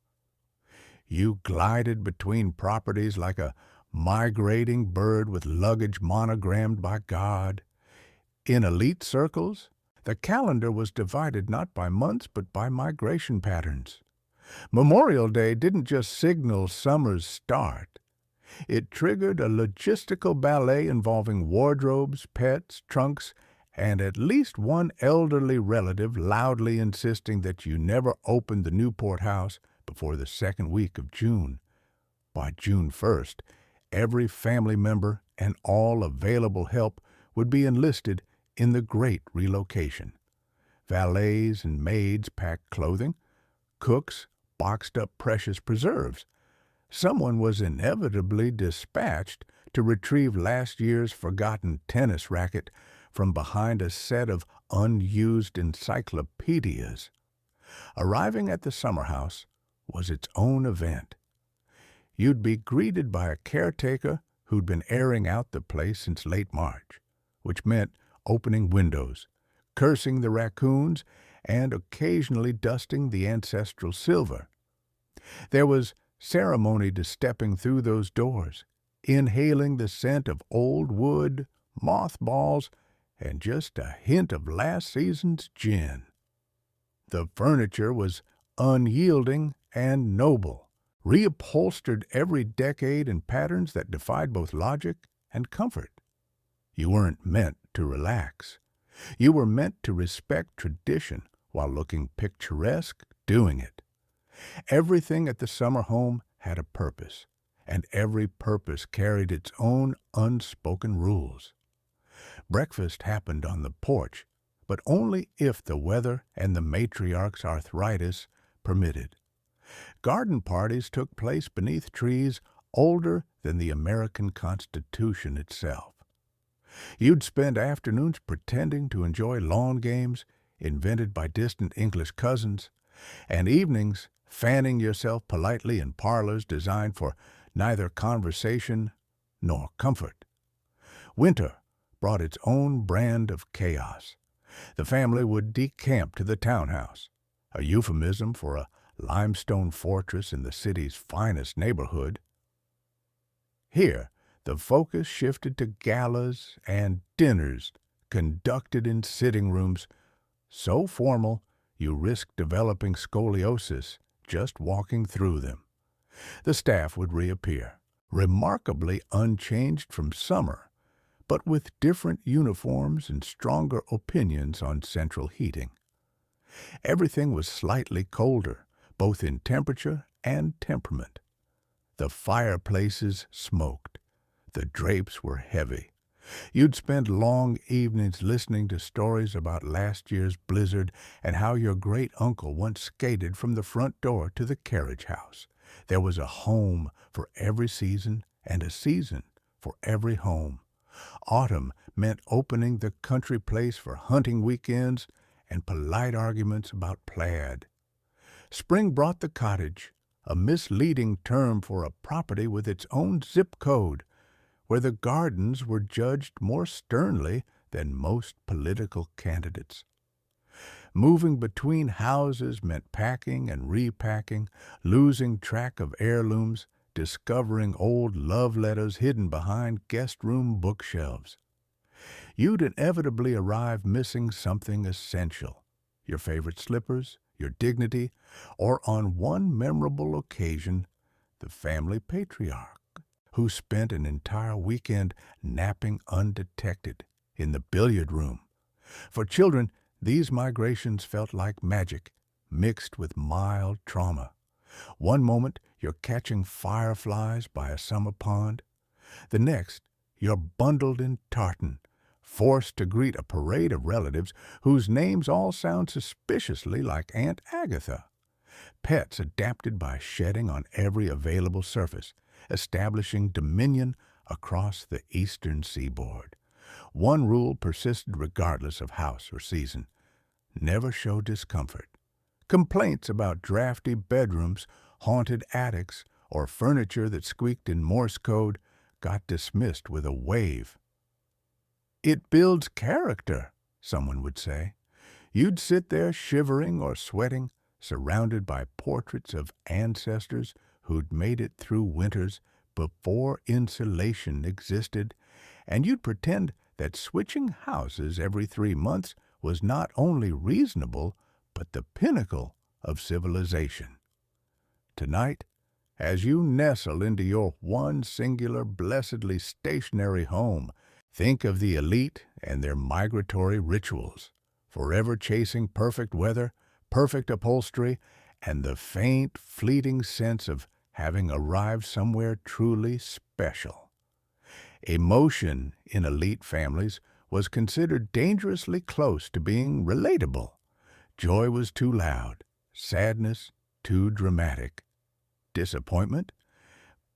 Speaker 1: You glided between properties like a migrating bird with luggage monogrammed by God. In elite circles, the calendar was divided not by months but by migration patterns. Memorial Day didn't just signal summer's start. It triggered a logistical ballet involving wardrobes, pets, trunks, and at least one elderly relative loudly insisting that you never open the Newport house before the second week of June. By June 1st, every family member and all available help would be enlisted in the great relocation. Valets and maids packed clothing. Cooks boxed up precious preserves. Someone was inevitably dispatched to retrieve last year's forgotten tennis racket from behind a set of unused encyclopedias. Arriving at the summer house was its own event. You'd be greeted by a caretaker who'd been airing out the place since late March, which meant opening windows, cursing the raccoons, and occasionally dusting the ancestral silver. There was ceremony to stepping through those doors, inhaling the scent of old wood, mothballs, and just a hint of last season's gin. The furniture was unyielding and noble, reupholstered every decade in patterns that defied both logic and comfort. You weren't meant to relax. You were meant to respect tradition while looking picturesque doing it. Everything at the summer home had a purpose, and every purpose carried its own unspoken rules. Breakfast happened on the porch, but only if the weather and the matriarch's arthritis permitted. Garden parties took place beneath trees older than the American Constitution itself. You'd spend afternoons pretending to enjoy lawn games invented by distant English cousins, and evenings fanning yourself politely in parlors designed for neither conversation nor comfort. Winter brought its own brand of chaos. The family would decamp to the townhouse, a euphemism for a limestone fortress in the city's finest neighborhood. Here, the focus shifted to galas and dinners conducted in sitting rooms so formal you risked developing scoliosis just walking through them. The staff would reappear, remarkably unchanged from summer, but with different uniforms and stronger opinions on central heating. Everything was slightly colder, both in temperature and temperament. The fireplaces smoked. The drapes were heavy. You'd spend long evenings listening to stories about last year's blizzard and how your great-uncle once skated from the front door to the carriage house. There was a home for every season and a season for every home. Autumn meant opening the country place for hunting weekends and polite arguments about plaid. Spring brought the cottage, a misleading term for a property with its own zip code, where the gardens were judged more sternly than most political candidates. Moving between houses meant packing and repacking, losing track of heirlooms, discovering old love letters hidden behind guest room bookshelves. You'd inevitably arrive missing something essential, your favorite slippers, your dignity, or on one memorable occasion, the family patriarch, who spent an entire weekend napping undetected in the billiard room. For children, these migrations felt like magic, mixed with mild trauma. One moment, you're catching fireflies by a summer pond. The next, you're bundled in tartan, forced to greet a parade of relatives whose names all sound suspiciously like Aunt Agatha. Pets adapted by shedding on every available surface, establishing dominion across the eastern seaboard. One rule persisted regardless of house or season: never show discomfort. Complaints about drafty bedrooms, haunted attics, or furniture that squeaked in Morse code got dismissed with a wave. "It builds character," someone would say. You'd sit there shivering or sweating, surrounded by portraits of ancestors who'd made it through winters before insulation existed, and you'd pretend that switching houses every 3 months was not only reasonable, but the pinnacle of civilization. Tonight, as you nestle into your one singular, blessedly stationary home, think of the elite and their migratory rituals, forever chasing perfect weather, perfect upholstery, and the faint, fleeting sense of having arrived somewhere truly special. Emotion in elite families was considered dangerously close to being relatable. Joy was too loud, sadness too dramatic. Disappointment?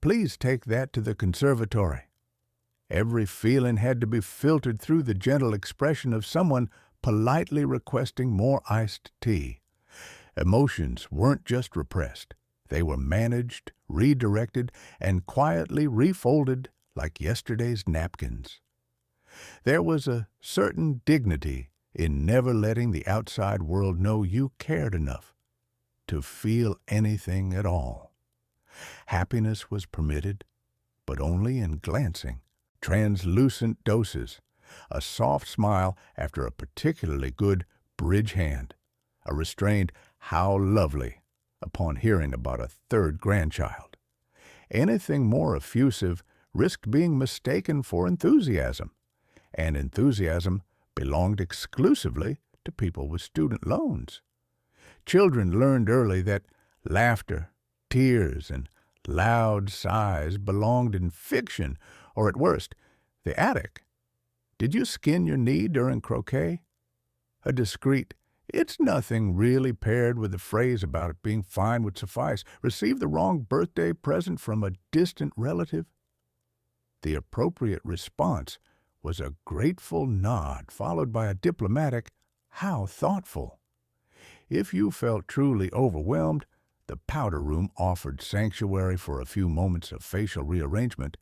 Speaker 1: Please take that to the conservatory. Every feeling had to be filtered through the gentle expression of someone politely requesting more iced tea. Emotions weren't just repressed. They were managed, redirected, and quietly refolded like yesterday's napkins. There was a certain dignity in never letting the outside world know you cared enough to feel anything at all. Happiness was permitted, but only in glancing, translucent doses, a soft smile after a particularly good bridge hand, a restrained "how lovely" upon hearing about a third grandchild. Anything more effusive risked being mistaken for enthusiasm, and enthusiasm belonged exclusively to people with student loans. Children learned early that laughter, tears, and loud sighs belonged in fiction, or at worst, the attic. Did you skin your knee during croquet? A discreet "it's nothing really" paired with a phrase about it being fine would suffice. Receive the wrong birthday present from a distant relative? The appropriate response was a grateful nod followed by a diplomatic "how thoughtful." If you felt truly overwhelmed, the powder room offered sanctuary for a few moments of facial rearrangement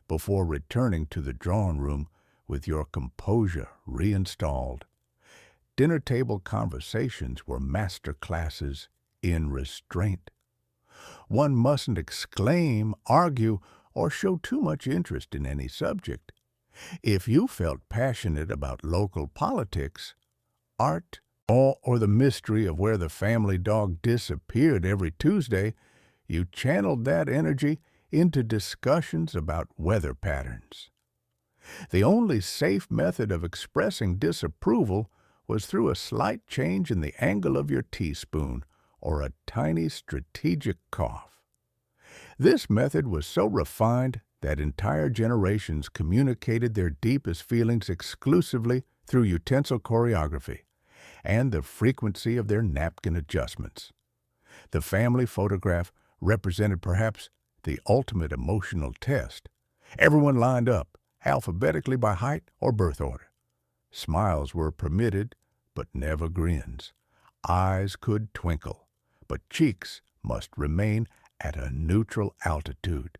Speaker 1: before returning to the drawing room with your composure reinstalled. Dinner table conversations were master classes in restraint. One mustn't exclaim, argue, or show too much interest in any subject. If you felt passionate about local politics, art, or the mystery of where the family dog disappeared every Tuesday, you channeled that energy into discussions about weather patterns. The only safe method of expressing disapproval was through a slight change in the angle of your teaspoon or a tiny strategic cough. This method was so refined that entire generations communicated their deepest feelings exclusively through utensil choreography and the frequency of their napkin adjustments. The family photograph represented perhaps the ultimate emotional test. Everyone lined up, alphabetically by height or birth order. Smiles were permitted, but never grins. Eyes could twinkle, but cheeks must remain at a neutral altitude.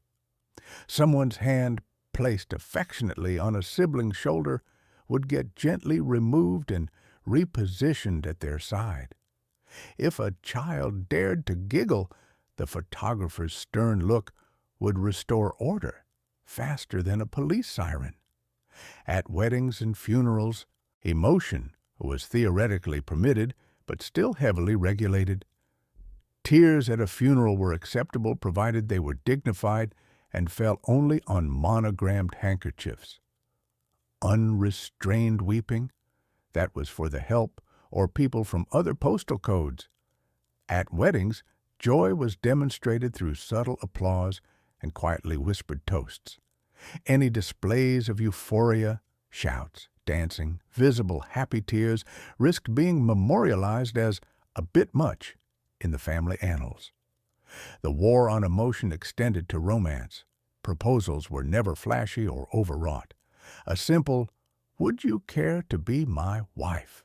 Speaker 1: Someone's hand placed affectionately on a sibling's shoulder would get gently removed and repositioned at their side. If a child dared to giggle, the photographer's stern look would restore order faster than a police siren. At weddings and funerals, emotion was theoretically permitted, but still heavily regulated. Tears at a funeral were acceptable provided they were dignified and fell only on monogrammed handkerchiefs. Unrestrained weeping, that was for the help or people from other postal codes. At weddings, joy was demonstrated through subtle applause and quietly whispered toasts. Any displays of euphoria, shouts, dancing, visible happy tears risked being memorialized as a bit much in the family annals. The war on emotion extended to romance. Proposals were never flashy or overwrought. A simple, "Would you care to be my wife?"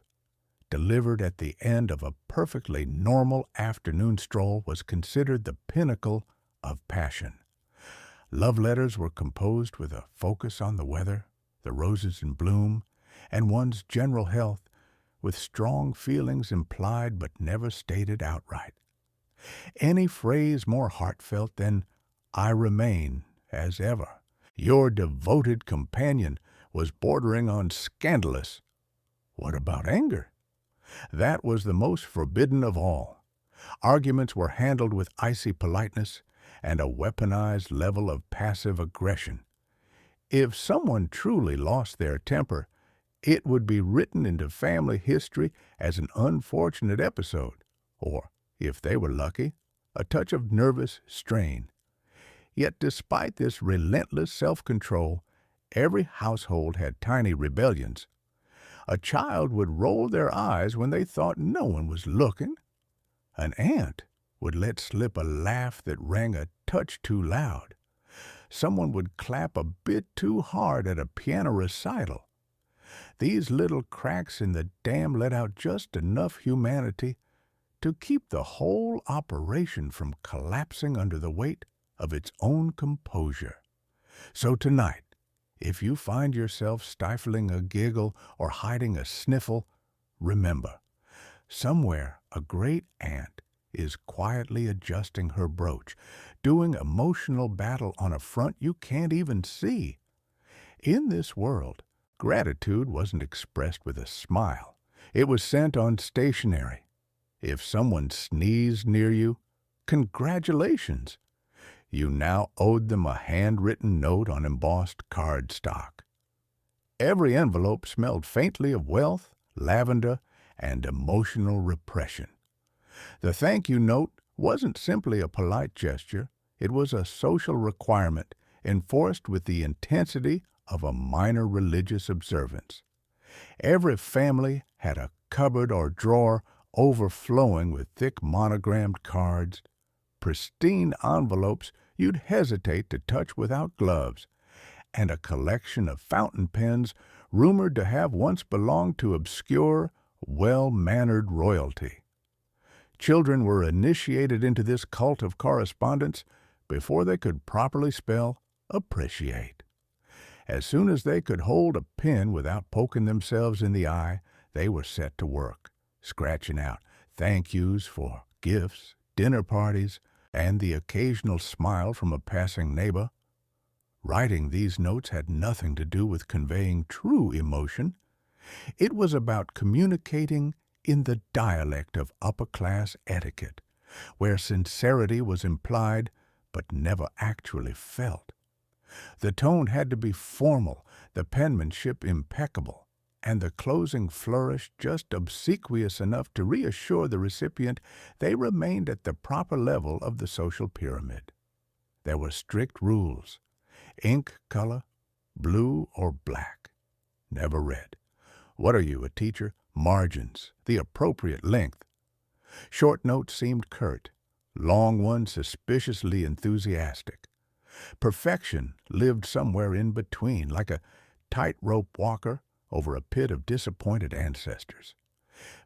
Speaker 1: delivered at the end of a perfectly normal afternoon stroll was considered the pinnacle of passion. Love letters were composed with a focus on the weather, the roses in bloom, and one's general health, with strong feelings implied but never stated outright. Any phrase more heartfelt than "I remain, as ever, your devoted companion" was bordering on scandalous. What about anger? That was the most forbidden of all. Arguments were handled with icy politeness and a weaponized level of passive aggression. If someone truly lost their temper, it would be written into family history as an unfortunate episode, or, if they were lucky, a touch of nervous strain. Yet despite this relentless self-control, every household had tiny rebellions. A child would roll their eyes when they thought no one was looking. An aunt would let slip a laugh that rang a touch too loud. Someone would clap a bit too hard at a piano recital. These little cracks in the dam let out just enough humanity to keep the whole operation from collapsing under the weight of its own composure. So tonight, if you find yourself stifling a giggle or hiding a sniffle, remember, somewhere a great aunt is quietly adjusting her brooch, doing emotional battle on a front you can't even see. In this world, gratitude wasn't expressed with a smile. It was sent on stationery. If someone sneezed near you, congratulations. You now owed them a handwritten note on embossed cardstock. Every envelope smelled faintly of wealth, lavender, and emotional repression. The thank you note wasn't simply a polite gesture. It was a social requirement enforced with the intensity of a minor religious observance. Every family had a cupboard or drawer overflowing with thick monogrammed cards, pristine envelopes you'd hesitate to touch without gloves, and a collection of fountain pens rumored to have once belonged to obscure, well-mannered royalty. Children were initiated into this cult of correspondence before they could properly spell appreciate. As soon as they could hold a pen without poking themselves in the eye, they were set to work, scratching out thank yous for gifts, dinner parties, and the occasional smile from a passing neighbor. Writing these notes had nothing to do with conveying true emotion. It was about communicating in the dialect of upper-class etiquette, where sincerity was implied but never actually felt. The tone had to be formal, the penmanship impeccable, and the closing flourish just obsequious enough to reassure the recipient they remained at the proper level of the social pyramid. There were strict rules. Ink color, blue or black. Never red. What are you, a teacher? Margins, the appropriate length. Short notes seemed curt, long ones suspiciously enthusiastic. Perfection lived somewhere in between, like a tightrope walker over a pit of disappointed ancestors.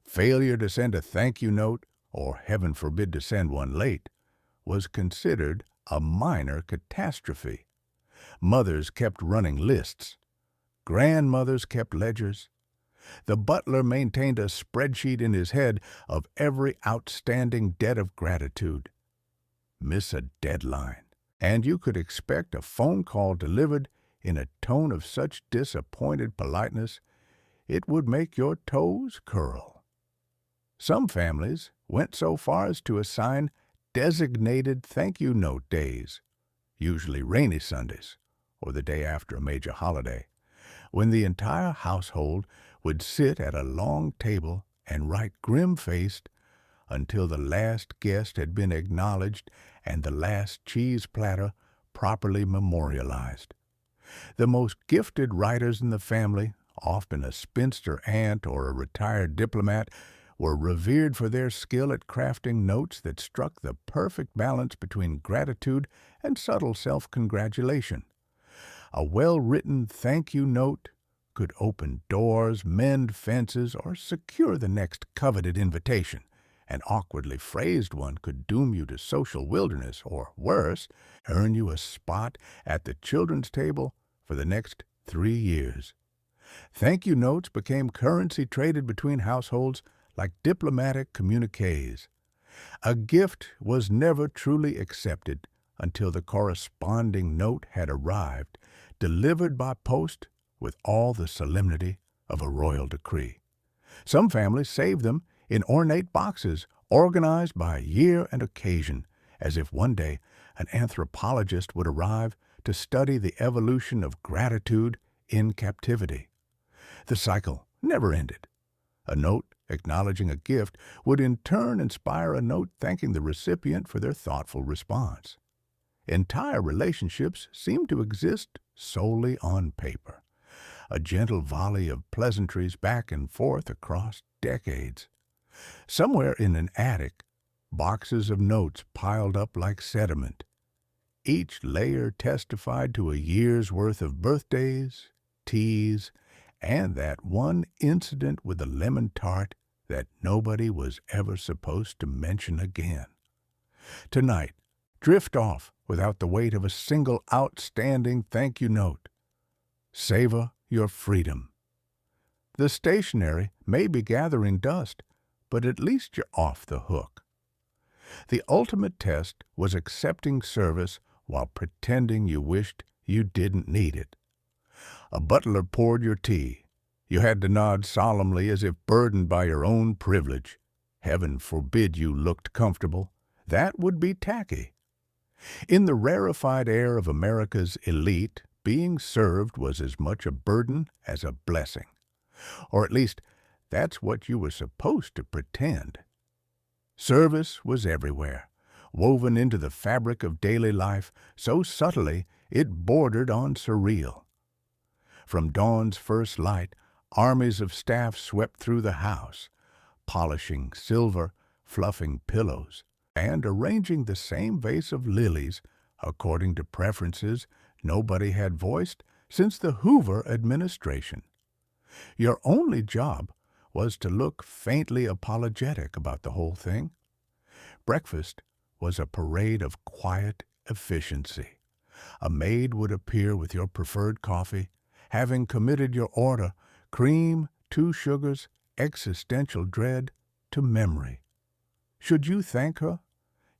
Speaker 1: Failure to send a thank you note, or heaven forbid to send one late, was considered a minor catastrophe. Mothers kept running lists. Grandmothers kept ledgers. The butler maintained a spreadsheet in his head of every outstanding debt of gratitude. Miss a deadline, and you could expect a phone call delivered in a tone of such disappointed politeness it would make your toes curl. Some families went so far as to assign designated thank you note days, usually rainy Sundays or the day after a major holiday, when the entire household would sit at a long table and write grim-faced until the last guest had been acknowledged and the last cheese platter properly memorialized. The most gifted writers in the family, often a spinster aunt or a retired diplomat, were revered for their skill at crafting notes that struck the perfect balance between gratitude and subtle self-congratulation. A well-written thank you note could open doors, mend fences, or secure the next coveted invitation. An awkwardly phrased one could doom you to social wilderness, or worse, earn you a spot at the children's table for the next 3 years. Thank you notes became currency traded between households like diplomatic communiques. A gift was never truly accepted until the corresponding note had arrived, delivered by post with all the solemnity of a royal decree. Some families saved them in ornate boxes organized by year and occasion, as if one day an anthropologist would arrive to study the evolution of gratitude in captivity. The cycle never ended. A note acknowledging a gift would in turn inspire a note thanking the recipient for their thoughtful response. Entire relationships seem to exist solely on paper, a gentle volley of pleasantries back and forth across decades. Somewhere in an attic, boxes of notes piled up like sediment. Each layer testified to a year's worth of birthdays, teas, and that one incident with the lemon tart that nobody was ever supposed to mention again. Tonight, drift off without the weight of a single outstanding thank you note. Savor your freedom. The stationery may be gathering dust, but at least you're off the hook. The ultimate test was accepting service while pretending you wished you didn't need it. A butler poured your tea. You had to nod solemnly as if burdened by your own privilege. Heaven forbid you looked comfortable. That would be tacky. In the rarefied air of America's elite, being served was as much a burden as a blessing. Or at least, that's what you were supposed to pretend. Service was everywhere, woven into the fabric of daily life so subtly it bordered on surreal. From dawn's first light, armies of staff swept through the house, polishing silver, fluffing pillows, and arranging the same vase of lilies according to preferences nobody had voiced since the Hoover administration. Your only job was to look faintly apologetic about the whole thing. Breakfast was a parade of quiet efficiency. A maid would appear with your preferred coffee, having committed your order, cream, 2 sugars, existential dread, to memory. Should you thank her?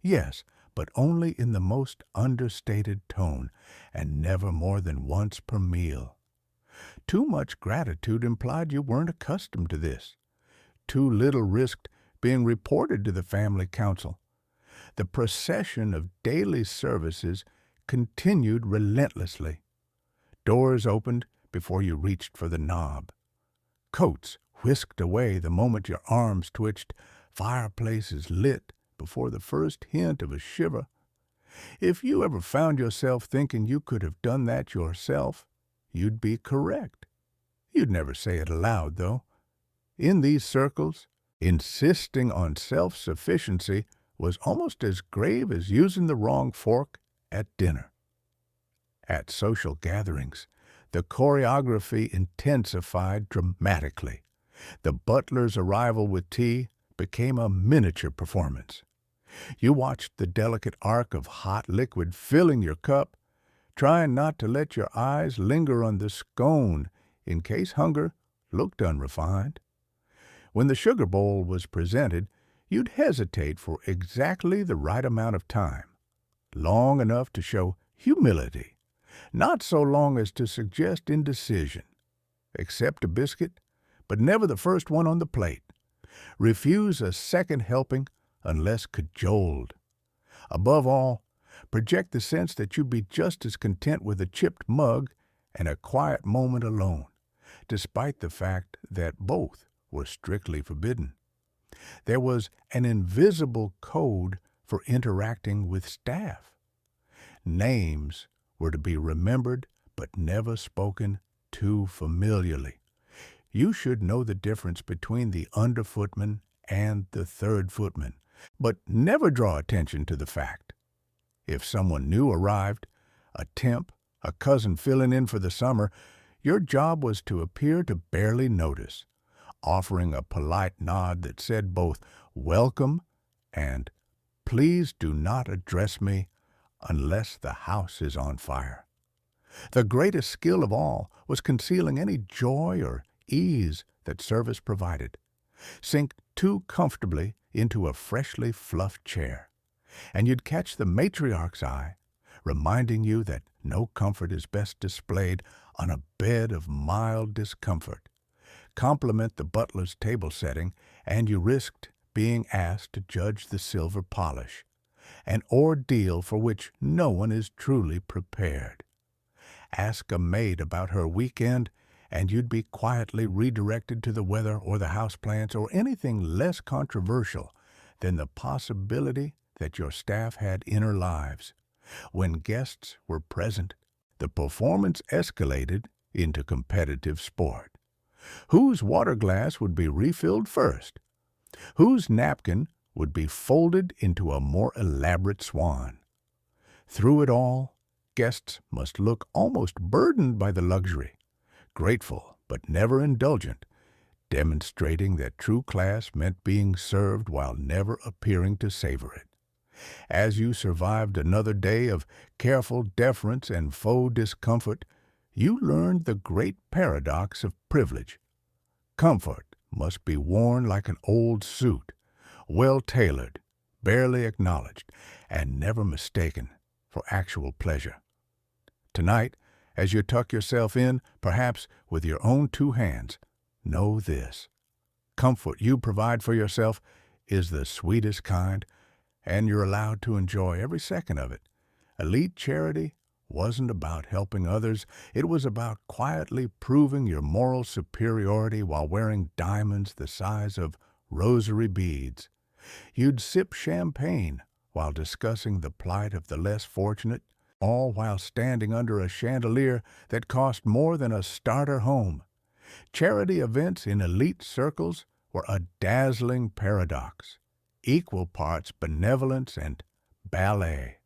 Speaker 1: Yes, but only in the most understated tone, and never more than once per meal. Too much gratitude implied you weren't accustomed to this. Too little risked being reported to the family council. The procession of daily services continued relentlessly. Doors opened before you reached for the knob. Coats whisked away the moment your arms twitched. Fireplaces lit before the first hint of a shiver. If you ever found yourself thinking you could have done that yourself, you'd be correct. You'd never say it aloud, though. In these circles, insisting on self-sufficiency was almost as grave as using the wrong fork at dinner. At social gatherings, the choreography intensified dramatically. The butler's arrival with tea became a miniature performance. You watched the delicate arc of hot liquid filling your cup, trying not to let your eyes linger on the scone in case hunger looked unrefined. When the sugar bowl was presented, you'd hesitate for exactly the right amount of time, long enough to show humility, not so long as to suggest indecision. Accept a biscuit, but never the first one on the plate. Refuse a second helping unless cajoled. Above all, project the sense that you'd be just as content with a chipped mug and a quiet moment alone, despite the fact that both were strictly forbidden. There was an invisible code for interacting with staff. Names were to be remembered but never spoken too familiarly. You should know the difference between the underfootman and the third footman, but never draw attention to the fact. If someone new arrived, a temp, a cousin filling in for the summer, your job was to appear to barely notice, offering a polite nod that said both welcome and please do not address me unless the house is on fire. The greatest skill of all was concealing any joy or ease that service provided. Sink too comfortably into a freshly fluffed chair, and you'd catch the matriarch's eye, reminding you that no comfort is best displayed on a bed of mild discomfort. Compliment the butler's table setting, and you risked being asked to judge the silver polish, an ordeal for which no one is truly prepared. Ask a maid about her weekend, and you'd be quietly redirected to the weather or the houseplants or anything less controversial than the possibility that your staff had inner lives. When guests were present, the performance escalated into competitive sport. Whose water glass would be refilled first? Whose napkin would be folded into a more elaborate swan? Through it all, guests must look almost burdened by the luxury, grateful but never indulgent, demonstrating that true class meant being served while never appearing to savor it. As you survived another day of careful deference and faux discomfort, you learned the great paradox of privilege. Comfort must be worn like an old suit, well-tailored, barely acknowledged, and never mistaken for actual pleasure. Tonight, as you tuck yourself in, perhaps with your own two hands, know this: comfort you provide for yourself is the sweetest kind, and you're allowed to enjoy every second of it. Elite charity wasn't about helping others. It was about quietly proving your moral superiority while wearing diamonds the size of rosary beads. You'd sip champagne while discussing the plight of the less fortunate, all while standing under a chandelier that cost more than a starter home. Charity events in elite circles were a dazzling paradox, equal parts benevolence and ballet,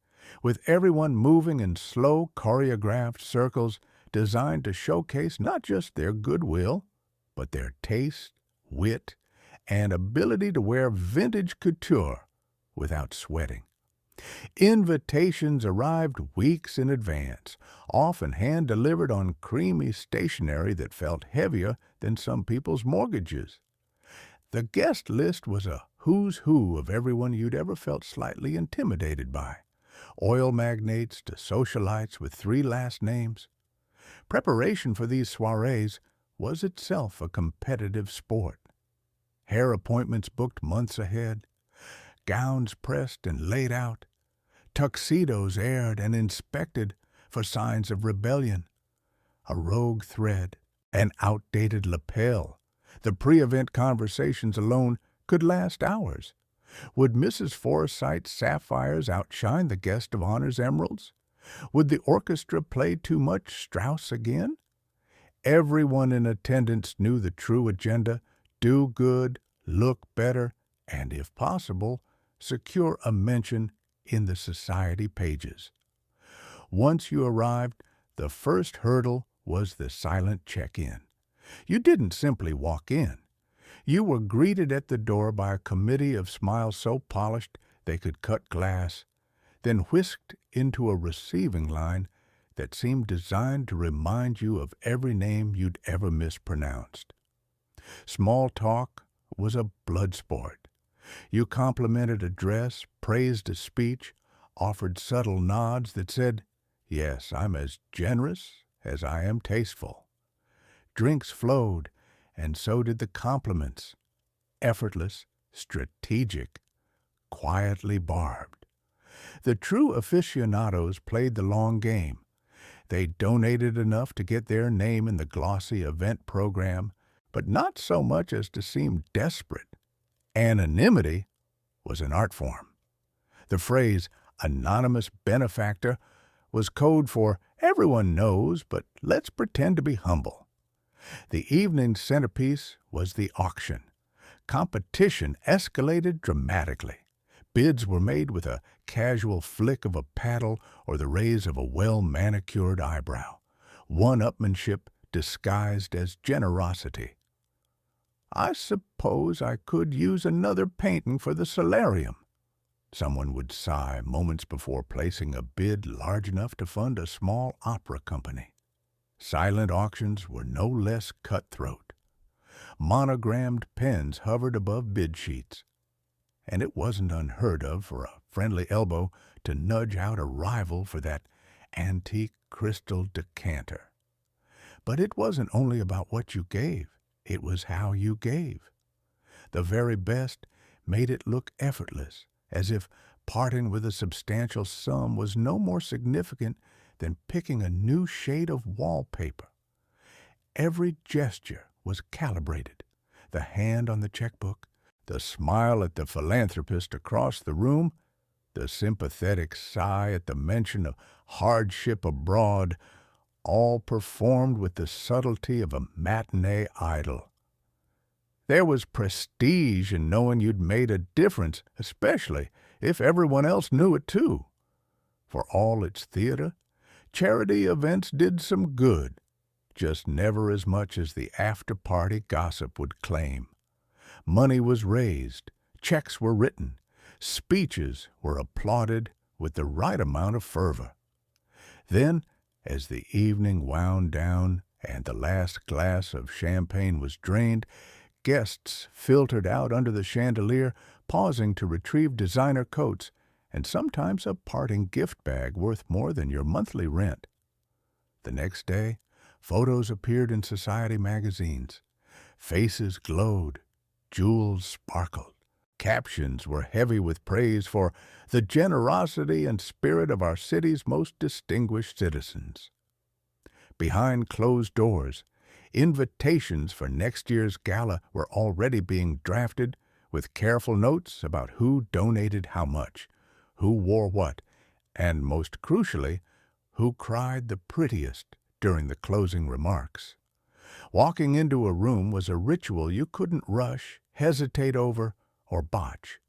Speaker 1: with everyone moving in slow choreographed circles designed to showcase not just their goodwill, but their taste, wit, and ability to wear vintage couture without sweating. Invitations arrived weeks in advance, often hand-delivered on creamy stationery that felt heavier than some people's mortgages. The guest list was a who's who of everyone you'd ever felt slightly intimidated by, oil magnates to socialites with 3 last names. Preparation for these soirees was itself a competitive sport. Hair appointments booked months ahead, gowns pressed and laid out, tuxedos aired and inspected for signs of rebellion, a rogue thread, an outdated lapel. The pre-event conversations alone could last hours. Would Mrs. Forsyte's sapphires outshine the guest of honor's emeralds? Would the orchestra play too much Strauss again? Everyone in attendance knew the true agenda: do good, look better, and, if possible, secure a mention in the society pages. Once you arrived, the first hurdle was the silent check-in. You didn't simply walk in. You were greeted at the door by a committee of smiles so polished they could cut glass, then whisked into a receiving line that seemed designed to remind you of every name you'd ever mispronounced. Small talk was a blood sport. You complimented a dress, praised a speech, offered subtle nods that said, "Yes, I'm as generous as I am tasteful." Drinks flowed, and so did the compliments, effortless, strategic, quietly barbed. The true aficionados played the long game. They donated enough to get their name in the glossy event program, but not so much as to seem desperate. Anonymity was an art form. The phrase "anonymous benefactor" was code for "everyone knows, but let's pretend to be humble." The evening's centerpiece was the auction. Competition escalated dramatically. Bids were made with a casual flick of a paddle or the raise of a well-manicured eyebrow, one-upmanship disguised as generosity. "I suppose I could use another painting for the solarium," someone would sigh moments before placing a bid large enough to fund a small opera company. Silent auctions were no less cutthroat. Monogrammed pens hovered above bid sheets, and it wasn't unheard of for a friendly elbow to nudge out a rival for that antique crystal decanter. But it wasn't only about what you gave, it was how you gave. The very best made it look effortless, as if parting with a substantial sum was no more significant than picking a new shade of wallpaper. Every gesture was calibrated. The hand on the checkbook, the smile at the philanthropist across the room, the sympathetic sigh at the mention of hardship abroad, all performed with the subtlety of a matinee idol. There was prestige in knowing you'd made a difference, especially if everyone else knew it too. For all its theater, charity events did some good, just never as much as the after-party gossip would claim. Money was raised, checks were written, speeches were applauded with the right amount of fervor. Then, as the evening wound down and the last glass of champagne was drained, guests filtered out under the chandelier, pausing to retrieve designer coats and sometimes a parting gift bag worth more than your monthly rent. The next day, photos appeared in society magazines. Faces glowed, jewels sparkled. Captions were heavy with praise for the generosity and spirit of our city's most distinguished citizens. Behind closed doors, invitations for next year's gala were already being drafted, with careful notes about who donated how much, who wore what, and most crucially, who cried the prettiest during the closing remarks. Walking into a room was a ritual you couldn't rush, hesitate over, or botch.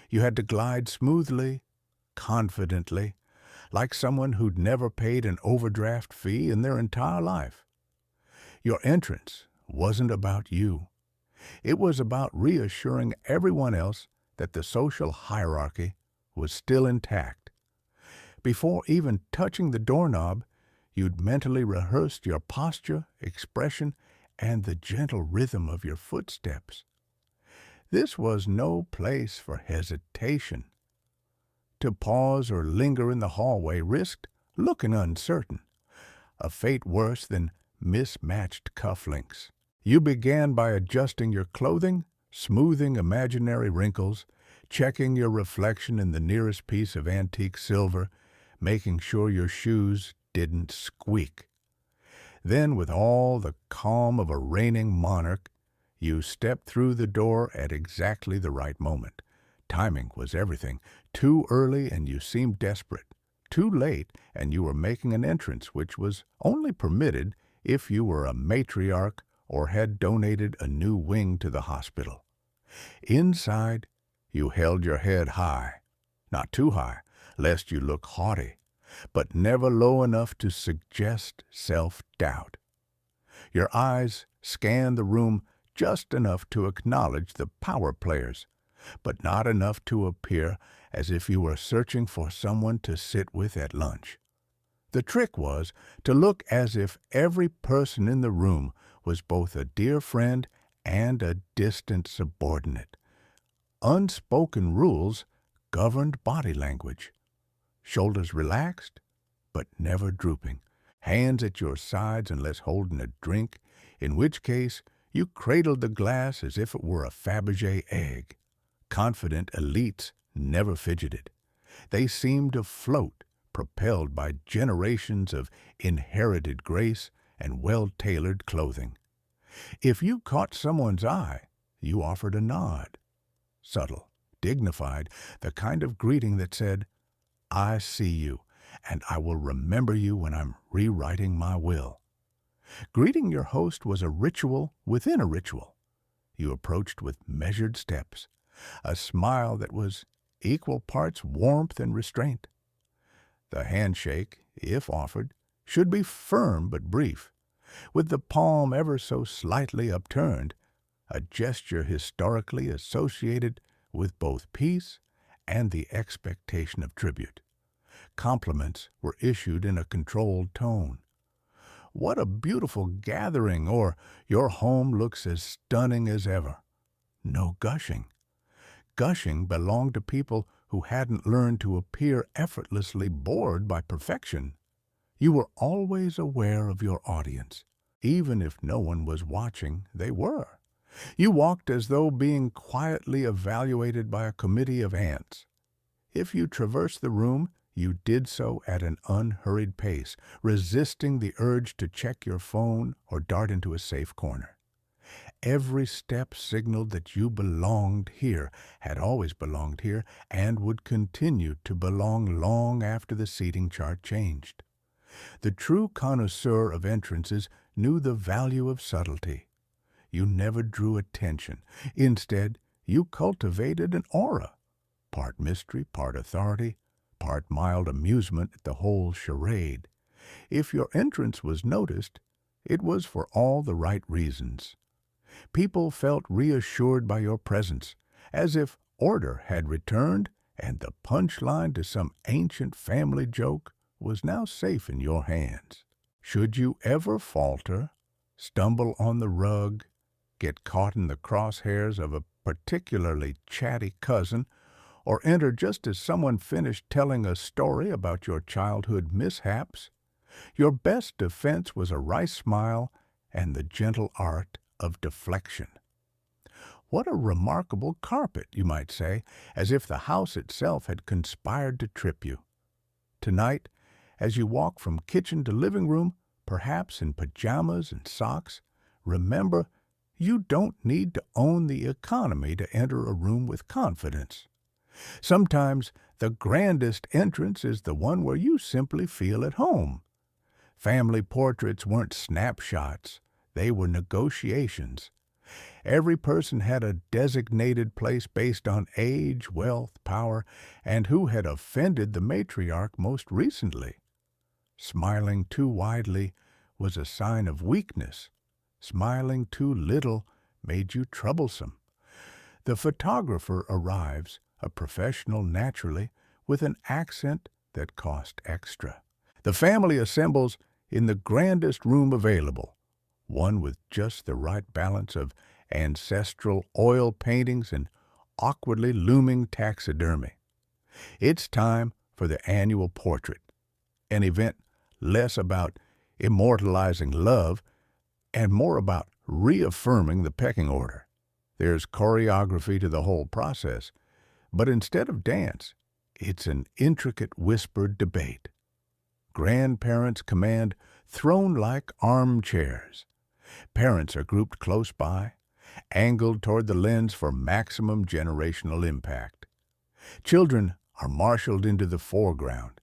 Speaker 1: You had to glide smoothly, confidently, like someone who'd never paid an overdraft fee in their entire life. Your entrance wasn't about you. It was about reassuring everyone else that the social hierarchy was still intact. Before even touching the doorknob, you'd mentally rehearsed your posture, expression, and the gentle rhythm of your footsteps. This was no place for hesitation. To pause or linger in the hallway risked looking uncertain, a fate worse than mismatched cufflinks. You began by adjusting your clothing, smoothing imaginary wrinkles, checking your reflection in the nearest piece of antique silver, making sure your shoes didn't squeak. Then, with all the calm of a reigning monarch, you stepped through the door at exactly the right moment. Timing was everything. Too early and you seemed desperate. Too late and you were making an entrance which was only permitted if you were a matriarch or had donated a new wing to the hospital. Inside, you held your head high. Not too high, lest you look haughty, but never low enough to suggest self-doubt. Your eyes scanned the room just enough to acknowledge the power players, but not enough to appear as if you were searching for someone to sit with at lunch. The trick was to look as if every person in the room was both a dear friend and a distant subordinate. Unspoken rules governed body language. Shoulders relaxed, but never drooping. Hands at your sides unless holding a drink, in which case you cradled the glass as if it were a Fabergé egg. Confident elites never fidgeted. They seemed to float, propelled by generations of inherited grace and well-tailored clothing. If you caught someone's eye, you offered a nod. Subtle, dignified, the kind of greeting that said, "I see you, and I will remember you when I'm rewriting my will." Greeting your host was a ritual within a ritual. You approached with measured steps, a smile that was equal parts warmth and restraint. The handshake, if offered, should be firm but brief, with the palm ever so slightly upturned, a gesture historically associated with both peace and the expectation of tribute. Compliments were issued in a controlled tone. "What a beautiful gathering," or "Your home looks as stunning as ever." No gushing. Gushing belonged to people who hadn't learned to appear effortlessly bored by perfection. You were always aware of your audience. Even if no one was watching, they were. You walked as though being quietly evaluated by a committee of ants. If you traversed the room, you did so at an unhurried pace, resisting the urge to check your phone or dart into a safe corner. Every step signaled that you belonged here, had always belonged here, and would continue to belong long after the seating chart changed. The true connoisseur of entrances knew the value of subtlety. You never drew attention. Instead, you cultivated an aura, part mystery, part authority, part mild amusement at the whole charade. If your entrance was noticed, it was for all the right reasons. People felt reassured by your presence, as if order had returned and the punchline to some ancient family joke was now safe in your hands. Should you ever falter, stumble on the rug, get caught in the crosshairs of a particularly chatty cousin, or enter just as someone finished telling a story about your childhood mishaps, your best defense was a wry smile and the gentle art of deflection. What a remarkable carpet, you might say, as if the house itself had conspired to trip you. Tonight, as you walk from kitchen to living room, perhaps in pajamas and socks, remember, you don't need to own the economy to enter a room with confidence. Sometimes the grandest entrance is the one where you simply feel at home. Family portraits weren't snapshots, they were negotiations. Every person had a designated place based on age, wealth, power, and who had offended the matriarch most recently. Smiling too widely was a sign of weakness. Smiling too little made you troublesome. The photographer arrives, a professional naturally, with an accent that cost extra. The family assembles in the grandest room available, one with just the right balance of ancestral oil paintings and awkwardly looming taxidermy. It's time for the annual portrait, an event less about immortalizing love and more about reaffirming the pecking order. There's choreography to the whole process, but instead of dance, it's an intricate whispered debate. Grandparents command throne-like armchairs. Parents are grouped close by, angled toward the lens for maximum generational impact. Children are marshaled into the foreground,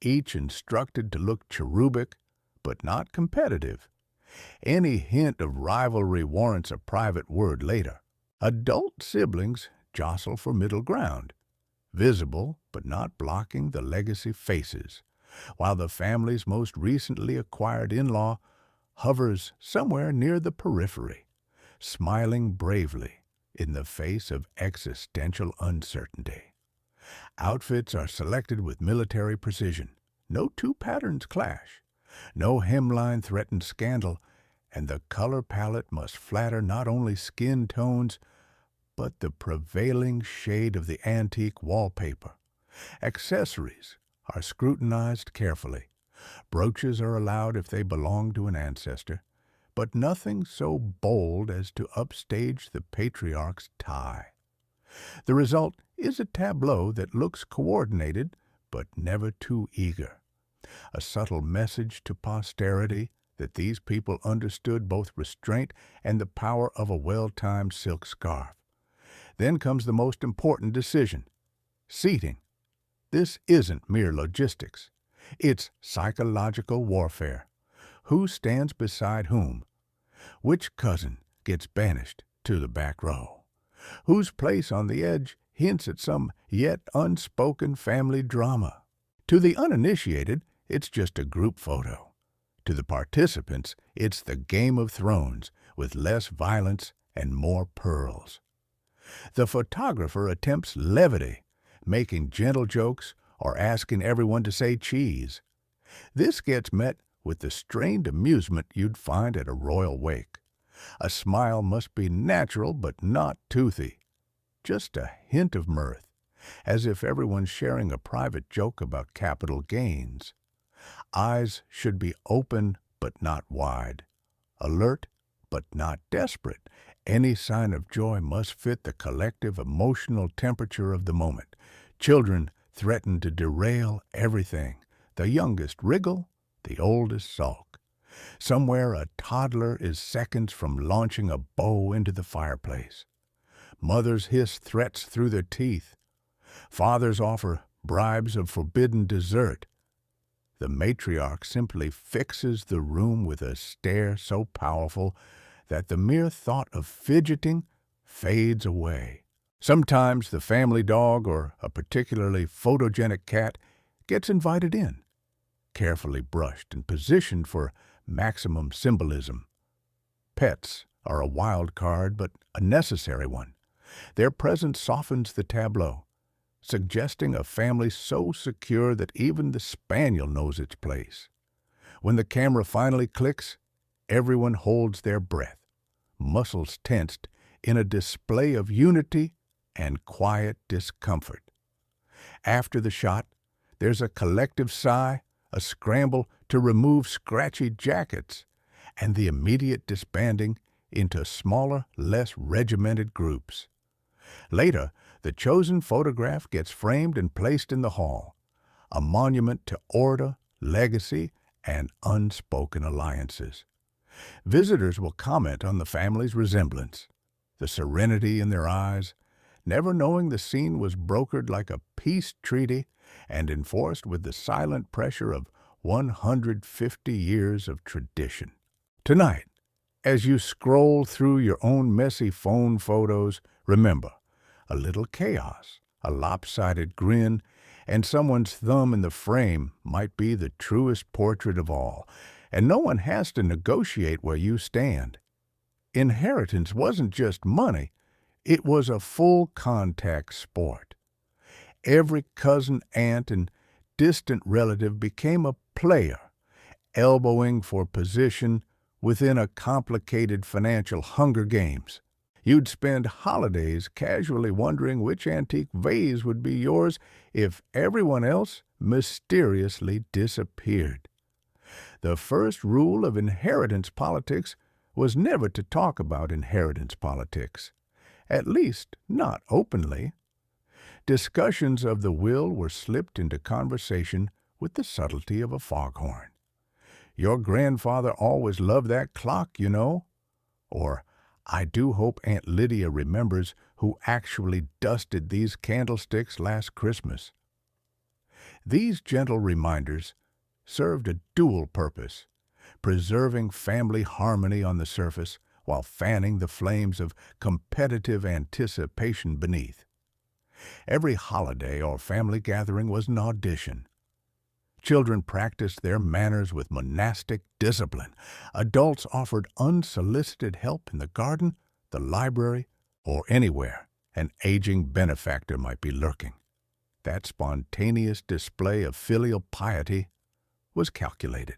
Speaker 1: each instructed to look cherubic, but not competitive. Any hint of rivalry warrants a private word later. Adult siblings jostle for middle ground, visible but not blocking the legacy faces, while the family's most recently acquired in-law hovers somewhere near the periphery, smiling bravely in the face of existential uncertainty. Outfits are selected with military precision. No two patterns clash. No hemline threatens scandal, and the color palette must flatter not only skin tones, but the prevailing shade of the antique wallpaper. Accessories are scrutinized carefully. Brooches are allowed if they belong to an ancestor, but nothing so bold as to upstage the patriarch's tie. The result is a tableau that looks coordinated, but never too eager. A subtle message to posterity that these people understood both restraint and the power of a well-timed silk scarf. Then comes the most important decision: seating. This isn't mere logistics. It's psychological warfare. Who stands beside whom? Which cousin gets banished to the back row? Whose place on the edge hints at some yet unspoken family drama? To the uninitiated, it's just a group photo. To the participants, it's the Game of Thrones with less violence and more pearls. The photographer attempts levity, making gentle jokes or asking everyone to say cheese. This gets met with the strained amusement you'd find at a royal wake. A smile must be natural but not toothy. Just a hint of mirth, as if everyone's sharing a private joke about capital gains. Eyes should be open but not wide, alert but not desperate, Any sign of joy must fit the collective emotional temperature of the moment. Children threaten to derail everything. The youngest wriggle, the oldest sulk. Somewhere a toddler is seconds from launching a bow into the fireplace. Mothers hiss threats through their teeth. Fathers offer bribes of forbidden dessert. The matriarch simply fixes the room with a stare so powerful that the mere thought of fidgeting fades away. Sometimes the family dog or a particularly photogenic cat gets invited in, carefully brushed and positioned for maximum symbolism. Pets are a wild card, but a necessary one. Their presence softens the tableau, suggesting a family so secure that even the spaniel knows its place. When the camera finally clicks, everyone holds their breath, muscles tensed in a display of unity and quiet discomfort. After the shot, there's a collective sigh, a scramble to remove scratchy jackets, and the immediate disbanding into smaller, less regimented groups. Later, the chosen photograph gets framed and placed in the hall, a monument to order, legacy, and unspoken alliances. Visitors will comment on the family's resemblance, the serenity in their eyes, never knowing the scene was brokered like a peace treaty and enforced with the silent pressure of 150 years of tradition. Tonight, as you scroll through your own messy phone photos, remember, a little chaos, a lopsided grin, and someone's thumb in the frame might be the truest portrait of all, and no one has to negotiate where you stand. Inheritance wasn't just money, it was a full-contact sport. Every cousin, aunt, and distant relative became a player, elbowing for position within a complicated financial Hunger Games. You'd spend holidays casually wondering which antique vase would be yours if everyone else mysteriously disappeared. The first rule of inheritance politics was never to talk about inheritance politics, at least not openly. Discussions of the will were slipped into conversation with the subtlety of a foghorn. Your grandfather always loved that clock, you know. Or, I do hope Aunt Lydia remembers who actually dusted these candlesticks last Christmas. These gentle reminders served a dual purpose, preserving family harmony on the surface while fanning the flames of competitive anticipation beneath. Every holiday or family gathering was an audition. Children practiced their manners with monastic discipline. Adults offered unsolicited help in the garden, the library, or anywhere an aging benefactor might be lurking. That spontaneous display of filial piety was calculated.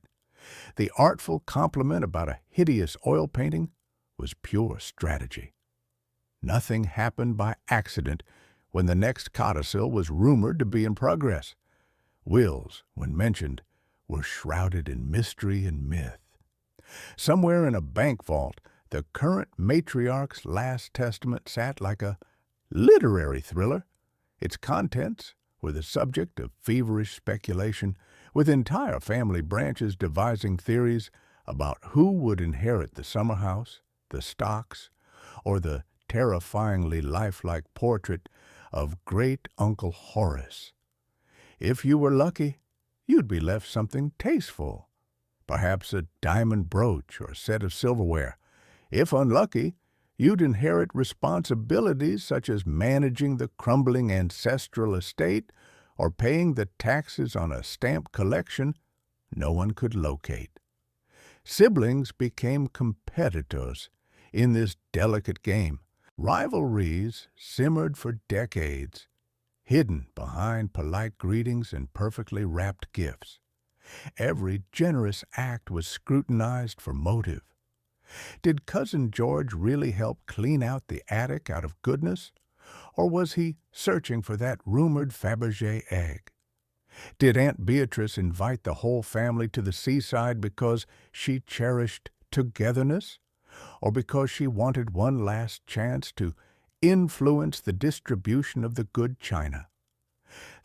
Speaker 1: The artful compliment about a hideous oil painting was pure strategy. Nothing happened by accident when the next codicil was rumored to be in progress. Wills, when mentioned, were shrouded in mystery and myth. Somewhere in a bank vault, the current matriarch's last testament sat like a literary thriller. Its contents were the subject of feverish speculation, with entire family branches devising theories about who would inherit the summer house, the stocks, or the terrifyingly lifelike portrait of Great Uncle Horace. If you were lucky, you'd be left something tasteful, perhaps a diamond brooch or set of silverware. If unlucky, you'd inherit responsibilities such as managing the crumbling ancestral estate or paying the taxes on a stamp collection no one could locate. Siblings became competitors in this delicate game. Rivalries simmered for decades, hidden behind polite greetings and perfectly wrapped gifts. Every generous act was scrutinized for motive. Did Cousin George really help clean out the attic out of goodness, or was he searching for that rumored Fabergé egg? Did Aunt Beatrice invite the whole family to the seaside because she cherished togetherness, or because she wanted one last chance to influence the distribution of the good china.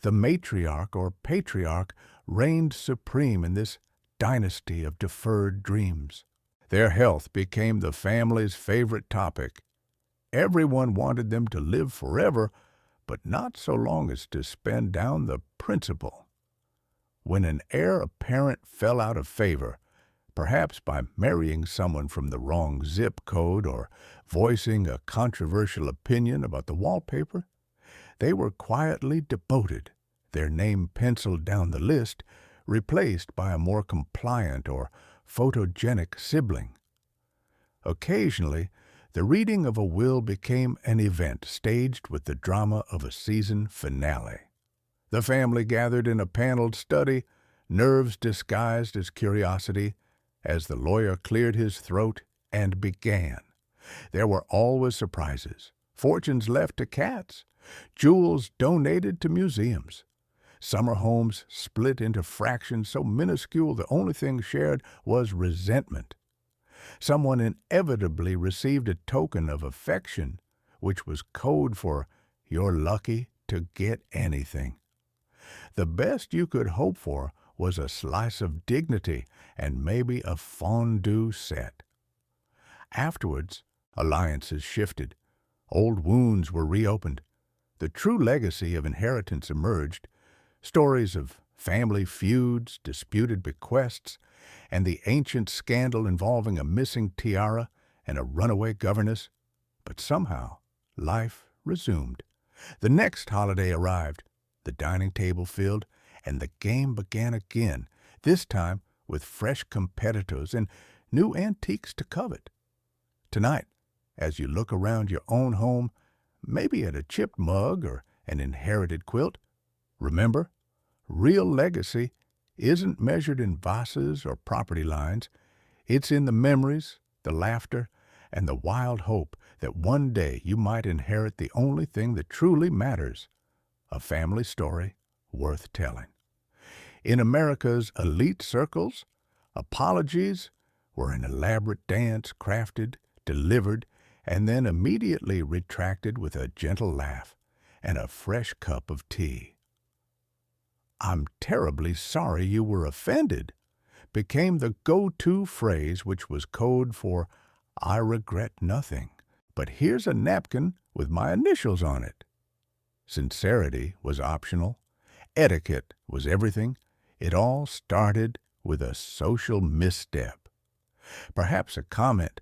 Speaker 1: The matriarch or patriarch reigned supreme in this dynasty of deferred dreams. Their health became the family's favorite topic. Everyone wanted them to live forever, but not so long as to spend down the principal. When an heir apparent fell out of favor, perhaps by marrying someone from the wrong zip code or voicing a controversial opinion about the wallpaper, they were quietly demoted, their name penciled down the list, replaced by a more compliant or photogenic sibling. Occasionally, the reading of a will became an event staged with the drama of a season finale. The family gathered in a paneled study, nerves disguised as curiosity, as the lawyer cleared his throat and began. There were always surprises, fortunes left to cats, jewels donated to museums. Summer homes split into fractions so minuscule the only thing shared was resentment. Someone inevitably received a token of affection, which was code for "you're lucky to get anything." The best you could hope for was a slice of dignity and maybe a fondue set. Afterwards, alliances shifted. Old wounds were reopened. The true legacy of inheritance emerged. Stories of family feuds, disputed bequests, and the ancient scandal involving a missing tiara and a runaway governess. But somehow, life resumed. The next holiday arrived, the dining table filled, and the game began again, this time with fresh competitors and new antiques to covet. Tonight, as you look around your own home, maybe at a chipped mug or an inherited quilt, remember, real legacy isn't measured in vases or property lines. It's in the memories, the laughter, and the wild hope that one day you might inherit the only thing that truly matters, a family story worth telling. In America's elite circles, apologies were an elaborate dance crafted, delivered, and then immediately retracted with a gentle laugh and a fresh cup of tea. "I'm terribly sorry you were offended," became the go-to phrase, which was code for "I regret nothing, but here's a napkin with my initials on it." Sincerity was optional. Etiquette was everything. It all started with a social misstep. Perhaps a comment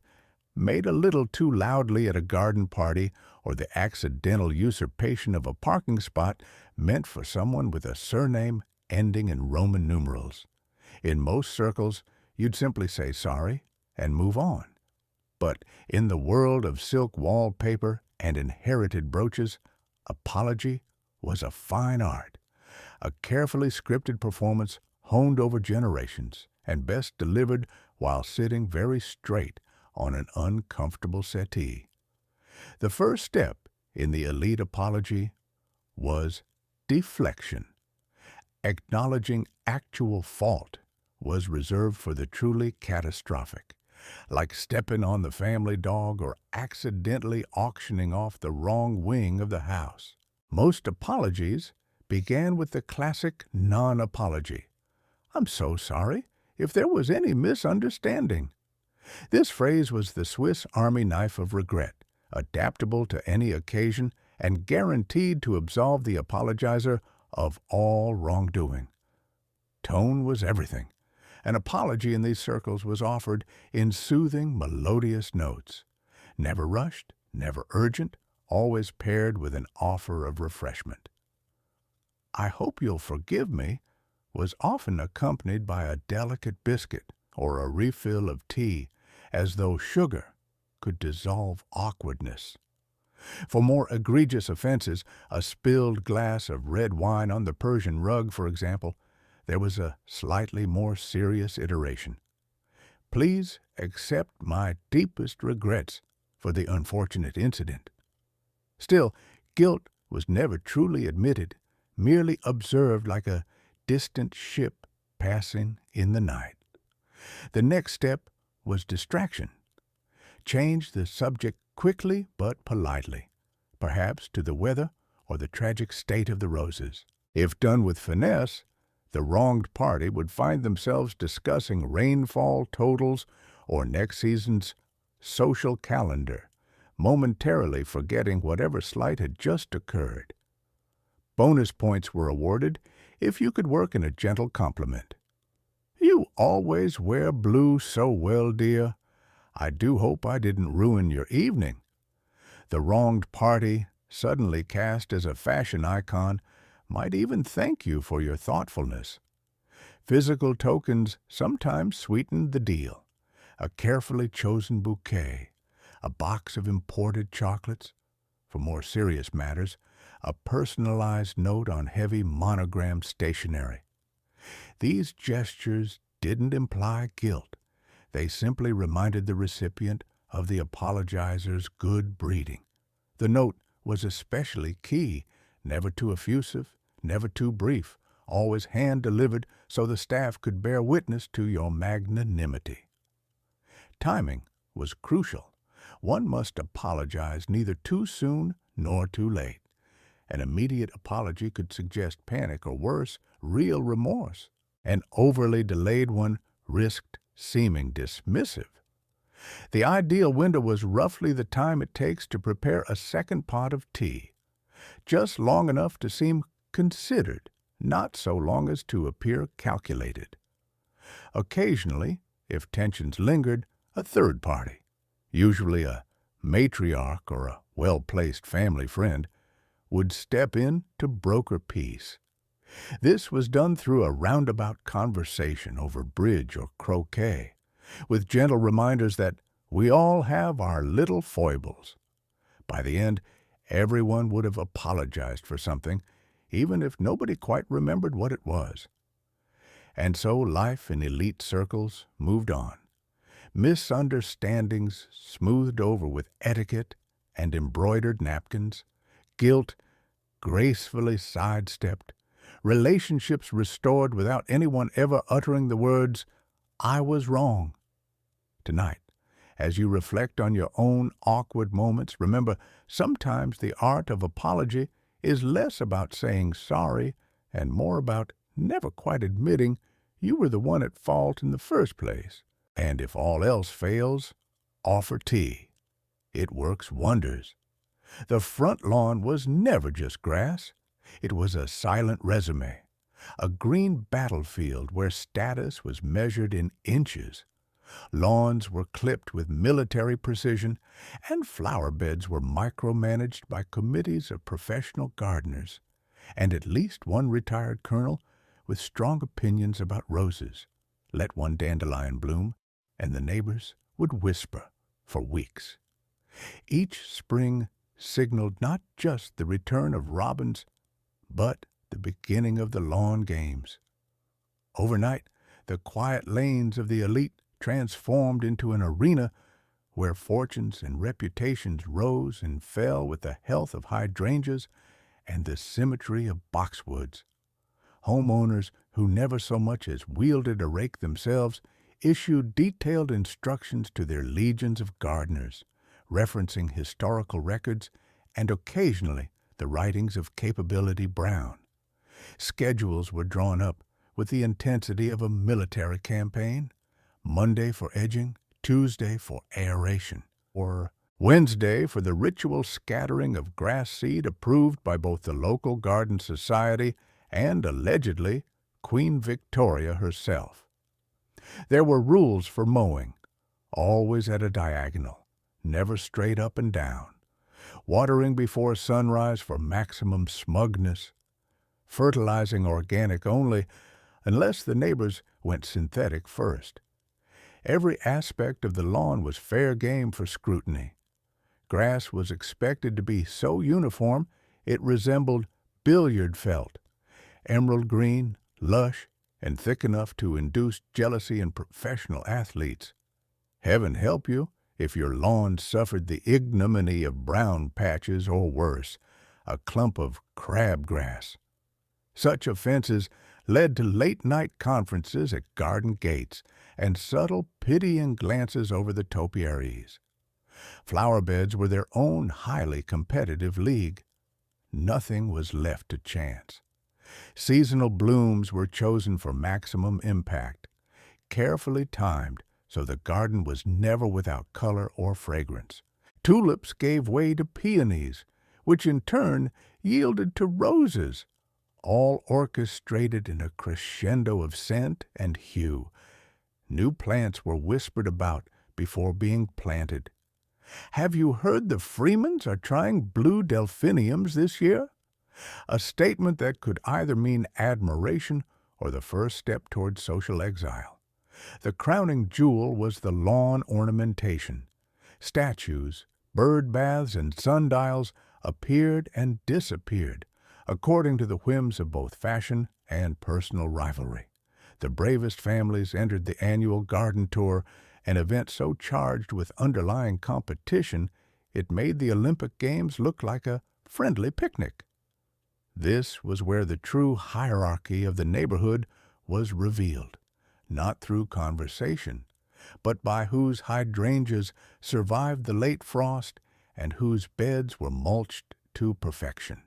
Speaker 1: made a little too loudly at a garden party, or the accidental usurpation of a parking spot meant for someone with a surname ending in Roman numerals. In most circles, you'd simply say sorry and move on. But in the world of silk wallpaper and inherited brooches, apology was a fine art, a carefully scripted performance honed over generations and best delivered while sitting very straight on an uncomfortable settee. The first step in the elite apology was deflection. Acknowledging actual fault was reserved for the truly catastrophic, like stepping on the family dog or accidentally auctioning off the wrong wing of the house. Most apologies began with the classic non-apology. "I'm so sorry if there was any misunderstanding." This phrase was the Swiss Army knife of regret, adaptable to any occasion and guaranteed to absolve the apologizer of all wrongdoing. Tone was everything. An apology in these circles was offered in soothing, melodious notes. Never rushed, never urgent, always paired with an offer of refreshment. "I hope you'll forgive me" was often accompanied by a delicate biscuit or a refill of tea, as though sugar could dissolve awkwardness. For more egregious offenses, a spilled glass of red wine on the Persian rug, for example, there was a slightly more serious iteration. "Please accept my deepest regrets for the unfortunate incident." Still, guilt was never truly admitted, merely observed like a distant ship passing in the night. The next step was distraction. Change the subject quickly but politely, perhaps to the weather or the tragic state of the roses. If done with finesse, the wronged party would find themselves discussing rainfall totals or next season's social calendar, momentarily forgetting whatever slight had just occurred. Bonus points were awarded if you could work in a gentle compliment. "You always wear blue so well, dear. I do hope I didn't ruin your evening." The wronged party, suddenly cast as a fashion icon, might even thank you for your thoughtfulness. Physical tokens sometimes sweetened the deal. A carefully chosen bouquet, a box of imported chocolates. For more serious matters, a personalized note on heavy monogrammed stationery. These gestures didn't imply guilt. They simply reminded the recipient of the apologizer's good breeding. The note was especially key, never too effusive, never too brief, always hand-delivered so the staff could bear witness to your magnanimity. Timing was crucial. One must apologize neither too soon nor too late. An immediate apology could suggest panic or worse, real remorse. An overly delayed one risked seeming dismissive. The ideal window was roughly the time it takes to prepare a second pot of tea, just long enough to seem considered, not so long as to appear calculated. Occasionally, if tensions lingered, a third party, usually a matriarch or a well-placed family friend, would step in to broker peace. This was done through a roundabout conversation over bridge or croquet, with gentle reminders that we all have our little foibles. By the end, everyone would have apologized for something, even if nobody quite remembered what it was. And so life in elite circles moved on. Misunderstandings smoothed over with etiquette and embroidered napkins, guilt gracefully sidestepped, relationships restored without anyone ever uttering the words, "I was wrong." Tonight, as you reflect on your own awkward moments, remember, sometimes the art of apology is less about saying sorry and more about never quite admitting you were the one at fault in the first place. And if all else fails, offer tea. It works wonders. The front lawn was never just grass. It was a silent resume, a green battlefield where status was measured in inches. Lawns were clipped with military precision, and flower beds were micromanaged by committees of professional gardeners, and at least one retired colonel with strong opinions about roses. Let one dandelion bloom, and the neighbors would whisper for weeks. Each spring signaled not just the return of robins, but the beginning of the lawn games. Overnight, the quiet lanes of the elite transformed into an arena where fortunes and reputations rose and fell with the health of hydrangeas and the symmetry of boxwoods. Homeowners who never so much as wielded a rake themselves issued detailed instructions to their legions of gardeners, referencing historical records and occasionally the writings of Capability Brown. Schedules were drawn up with the intensity of a military campaign. Monday for edging, Tuesday for aeration, or Wednesday for the ritual scattering of grass seed approved by both the local garden society and, allegedly, Queen Victoria herself. There were rules for mowing, always at a diagonal, never straight up and down. Watering before sunrise for maximum smugness. Fertilizing organic only, unless the neighbors went synthetic first. Every aspect of the lawn was fair game for scrutiny. Grass was expected to be so uniform it resembled billiard felt, emerald green, lush, and thick enough to induce jealousy in professional athletes. Heaven help you if your lawn suffered the ignominy of brown patches or worse, a clump of crabgrass. Such offenses led to late-night conferences at garden gates and subtle pitying glances over the topiaries. Flower beds were their own highly competitive league. Nothing was left to chance. Seasonal blooms were chosen for maximum impact, carefully timed so the garden was never without color or fragrance. Tulips gave way to peonies, which in turn yielded to roses, all orchestrated in a crescendo of scent and hue. New plants were whispered about before being planted. Have you heard the Freemans are trying blue delphiniums this year? A statement that could either mean admiration or the first step toward social exile. The crowning jewel was the lawn ornamentation. Statues, bird baths, and sundials appeared and disappeared, according to the whims of both fashion and personal rivalry. The bravest families entered the annual garden tour, an event so charged with underlying competition it made the Olympic Games look like a friendly picnic. This was where the true hierarchy of the neighborhood was revealed, not through conversation, but by whose hydrangeas survived the late frost and whose beds were mulched to perfection.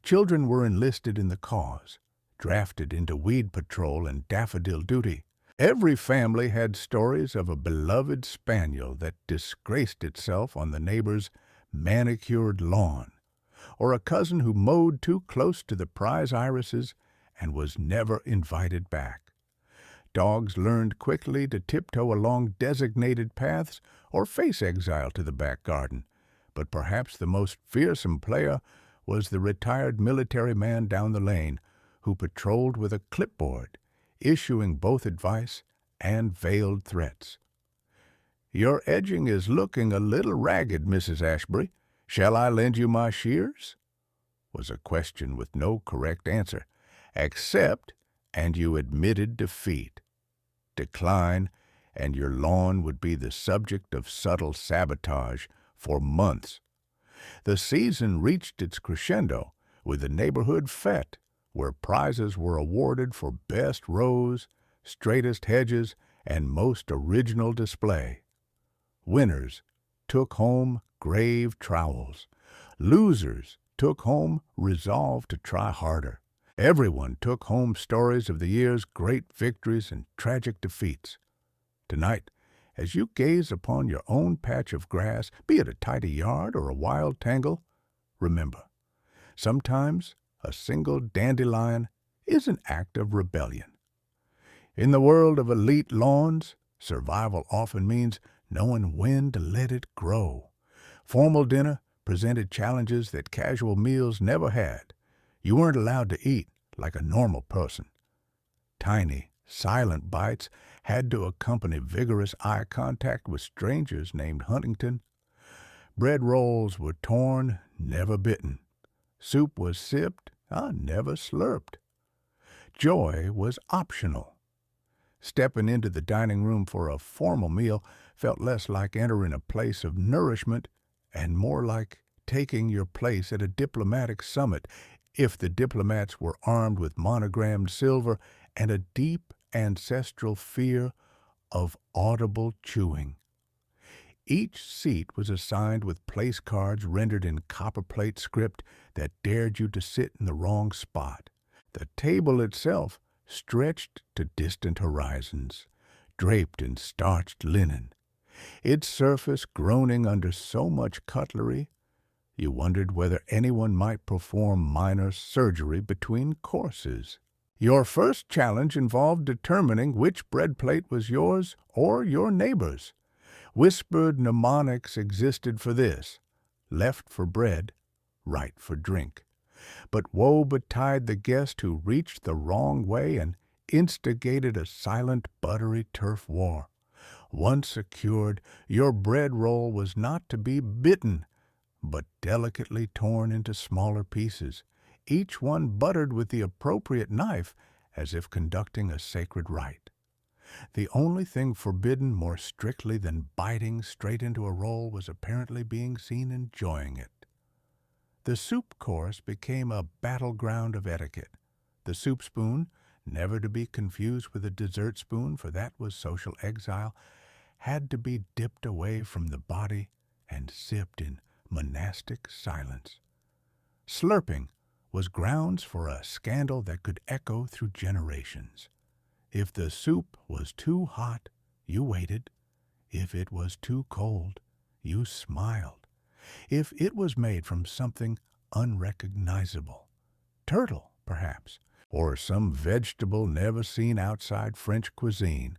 Speaker 1: Children were enlisted in the cause, drafted into weed patrol and daffodil duty. Every family had stories of a beloved spaniel that disgraced itself on the neighbor's manicured lawn, or a cousin who mowed too close to the prize irises and was never invited back. Dogs learned quickly to tiptoe along designated paths or face exile to the back garden, but perhaps the most fearsome player was the retired military man down the lane who patrolled with a clipboard, issuing both advice and veiled threats. "Your edging is looking a little ragged, Mrs. Ashbury. Shall I lend you my shears?" was a question with no correct answer, except, and you admitted defeat. Decline, and your lawn would be the subject of subtle sabotage for months. The season reached its crescendo with the neighborhood fete, where prizes were awarded for best rows, straightest hedges, and most original display. Winners took home grave trowels. Losers took home resolve to try harder. Everyone took home stories of the year's great victories and tragic defeats. Tonight, as you gaze upon your own patch of grass, be it a tidy yard or a wild tangle, remember, sometimes a single dandelion is an act of rebellion. In the world of elite lawns, survival often means knowing when to let it grow. Formal dinner presented challenges that casual meals never had. You weren't allowed to eat like a normal person. Tiny, silent bites had to accompany vigorous eye contact with strangers named Huntington. Bread rolls were torn, never bitten. Soup was sipped, never slurped. Joy was optional. Stepping into the dining room for a formal meal felt less like entering a place of nourishment and more like taking your place at a diplomatic summit, if the diplomats were armed with monogrammed silver and a deep ancestral fear of audible chewing. Each seat was assigned with place cards rendered in copperplate script that dared you to sit in the wrong spot. The table itself stretched to distant horizons, draped in starched linen. Its surface groaning under so much cutlery, you wondered whether anyone might perform minor surgery between courses. Your first challenge involved determining which bread plate was yours or your neighbor's. Whispered mnemonics existed for this: left for bread, right for drink. But woe betide the guest who reached the wrong way and instigated a silent, buttery turf war. Once secured, your bread roll was not to be bitten, but delicately torn into smaller pieces, each one buttered with the appropriate knife as if conducting a sacred rite. The only thing forbidden more strictly than biting straight into a roll was apparently being seen enjoying it. The soup course became a battleground of etiquette. The soup spoon, never to be confused with a dessert spoon, for that was social exile, had to be dipped away from the body and sipped in monastic silence. Slurping was grounds for a scandal that could echo through generations. If the soup was too hot, you waited. If it was too cold, you smiled. If it was made from something unrecognizable, turtle, perhaps, or some vegetable never seen outside French cuisine,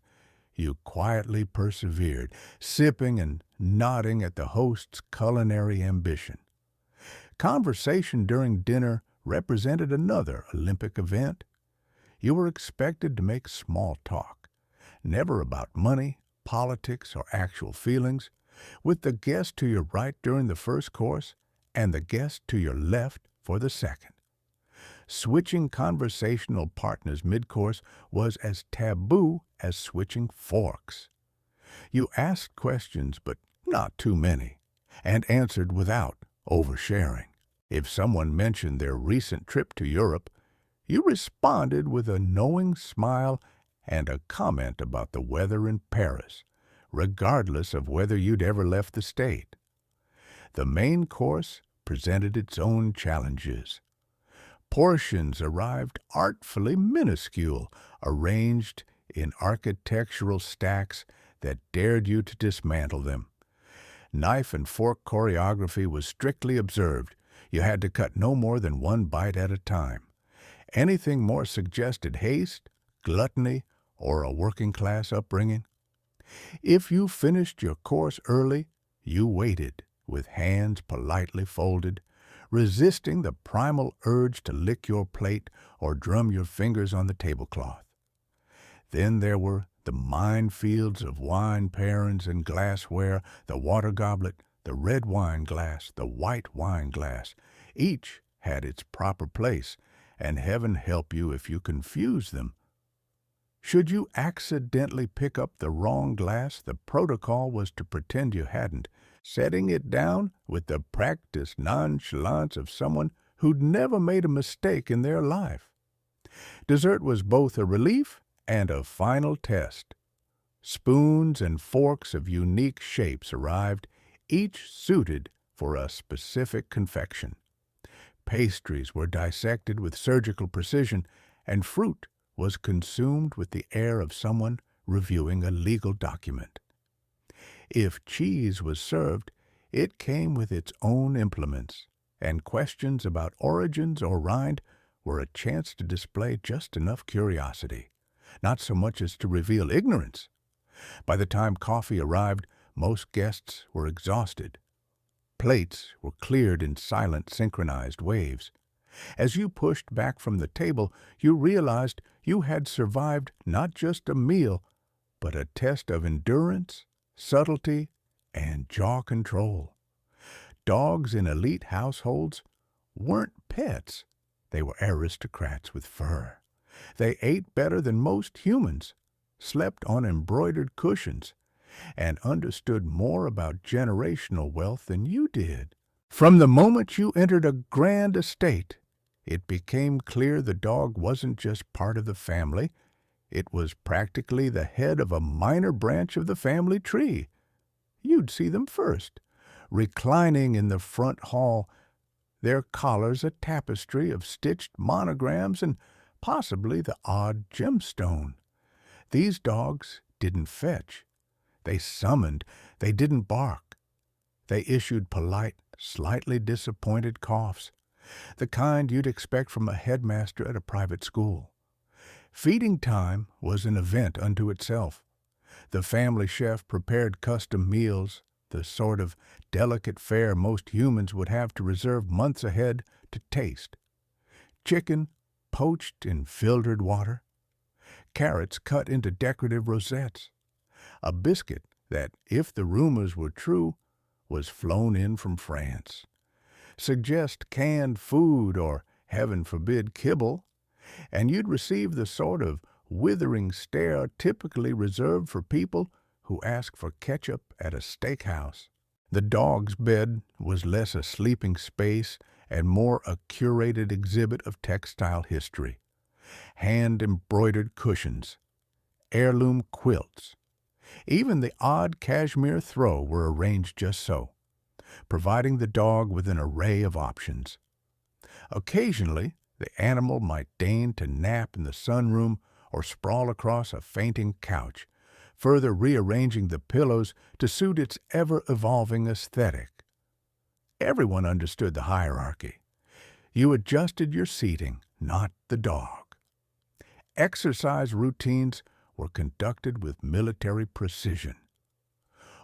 Speaker 1: you quietly persevered, sipping and nodding at the host's culinary ambition. Conversation during dinner represented another Olympic event. You were expected to make small talk, never about money, politics, or actual feelings, with the guest to your right during the first course and the guest to your left for the second. Switching conversational partners mid-course was as taboo as switching forks. You asked questions, but not too many, and answered without oversharing. If someone mentioned their recent trip to Europe, you responded with a knowing smile and a comment about the weather in Paris, regardless of whether you'd ever left the state. The main course presented its own challenges. Portions arrived artfully minuscule, arranged in architectural stacks that dared you to dismantle them. Knife and fork choreography was strictly observed. You had to cut no more than one bite at a time. Anything more suggested haste, gluttony, or a working-class upbringing. If you finished your course early, you waited, with hands politely folded, resisting the primal urge to lick your plate or drum your fingers on the tablecloth. Then there were the minefields of wine pairings and glassware, the water goblet, the red wine glass, the white wine glass. Each had its proper place, and heaven help you if you confuse them. Should you accidentally pick up the wrong glass, the protocol was to pretend you hadn't, setting it down with the practiced nonchalance of someone who'd never made a mistake in their life. Dessert was both a relief and a final test. Spoons and forks of unique shapes arrived, each suited for a specific confection. Pastries were dissected with surgical precision, and fruit was consumed with the air of someone reviewing a legal document. If cheese was served, it came with its own implements, and questions about origins or rind were a chance to display just enough curiosity, not so much as to reveal ignorance. By the time coffee arrived, most guests were exhausted. Plates were cleared in silent, synchronized waves. As you pushed back from the table, you realized you had survived not just a meal, but a test of endurance, subtlety, and jaw control. Dogs in elite households weren't pets. They were aristocrats with fur. They ate better than most humans, slept on embroidered cushions, and understood more about generational wealth than you did. From the moment you entered a grand estate, it became clear the dog wasn't just part of the family. It was practically the head of a minor branch of the family tree. You'd see them first, reclining in the front hall, their collars a tapestry of stitched monograms and possibly the odd gemstone. These dogs didn't fetch. They summoned. They didn't bark. They issued polite, slightly disappointed coughs, the kind you'd expect from a headmaster at a private school. Feeding time was an event unto itself. The family chef prepared custom meals, the sort of delicate fare most humans would have to reserve months ahead to taste. Chicken poached in filtered water, carrots cut into decorative rosettes, a biscuit that, if the rumors were true, was flown in from France. Suggest canned food or, heaven forbid, kibble, and you'd receive the sort of withering stare typically reserved for people who ask for ketchup at a steakhouse. The dog's bed was less a sleeping space and more a curated exhibit of textile history. Hand-embroidered cushions, heirloom quilts, Even the odd cashmere throw were arranged just so, providing the dog with an array of options. Occasionally, the animal might deign to nap in the sunroom or sprawl across a fainting couch, further rearranging the pillows to suit its ever-evolving aesthetic. Everyone understood the hierarchy. You adjusted your seating, not the dog. Exercise routines were conducted with military precision.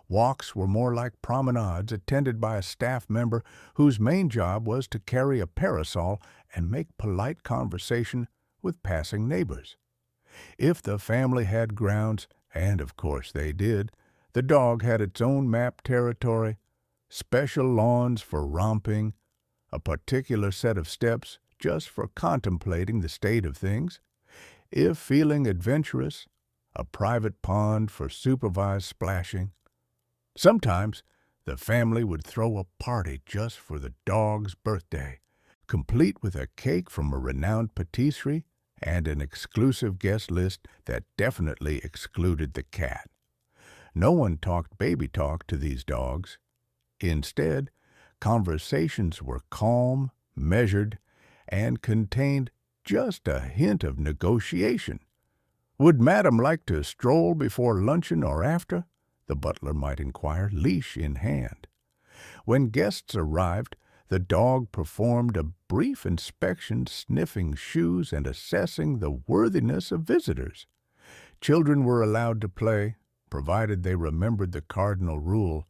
Speaker 1: Walks were more like promenades attended by a staff member whose main job was to carry a parasol and make polite conversation with passing neighbors. If the family had grounds, and of course they did, the dog had its own mapped territory, special lawns for romping, a particular set of steps just for contemplating the state of things. If feeling adventurous, a private pond for supervised splashing. Sometimes the family would throw a party just for the dog's birthday, complete with a cake from a renowned patisserie and an exclusive guest list that definitely excluded the cat. No one talked baby talk to these dogs. Instead, conversations were calm, measured, and contained just a hint of negotiation. Would Madam like to stroll before luncheon or after? The butler might inquire, leash in hand. When guests arrived, the dog performed a brief inspection, sniffing shoes and assessing the worthiness of visitors. Children were allowed to play, provided they remembered the cardinal rule: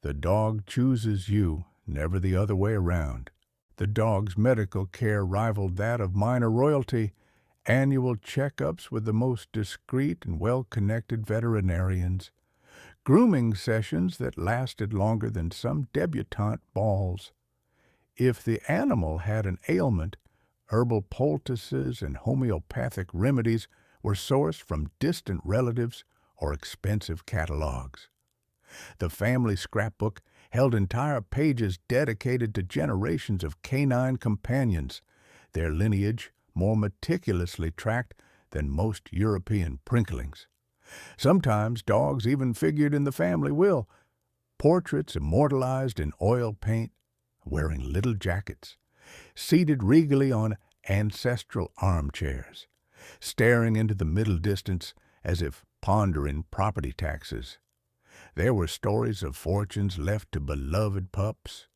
Speaker 1: the dog chooses you, never the other way around. The dog's medical care rivaled that of minor royalty. Annual checkups with the most discreet and well-connected veterinarians, grooming sessions that lasted longer than some debutante balls. If the animal had an ailment, herbal poultices and homeopathic remedies were sourced from distant relatives or expensive catalogs. The family scrapbook held entire pages dedicated to generations of canine companions, their lineage more meticulously tracked than most European prinklings. Sometimes dogs even figured in the family will, portraits immortalized in oil paint, wearing little jackets, seated regally on ancestral armchairs, staring into the middle distance as if pondering property taxes. There were stories of fortunes left to beloved pups,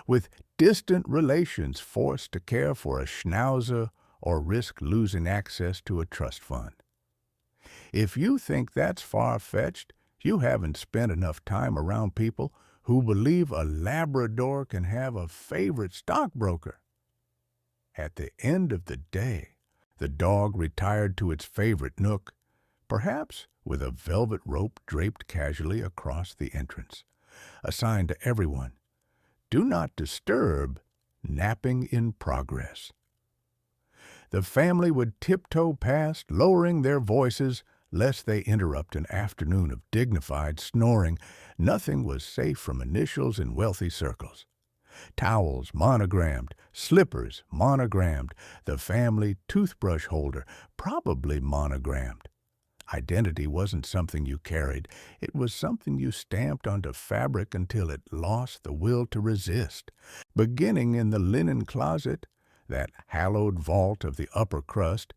Speaker 1: with distant relations forced to care for a schnauzer or risk losing access to a trust fund. If you think that's far-fetched, you haven't spent enough time around people who believe a Labrador can have a favorite stockbroker. At the end of the day, the dog retired to its favorite nook, perhaps with a velvet rope draped casually across the entrance, a sign to everyone: do not disturb, napping in progress. The family would tiptoe past, lowering their voices lest they interrupt an afternoon of dignified snoring. Nothing was safe from initials in wealthy circles. Towels monogrammed, slippers monogrammed, the family toothbrush holder probably monogrammed. Identity wasn't something you carried. It was something you stamped onto fabric until it lost the will to resist. Beginning in the linen closet, that hallowed vault of the upper crust,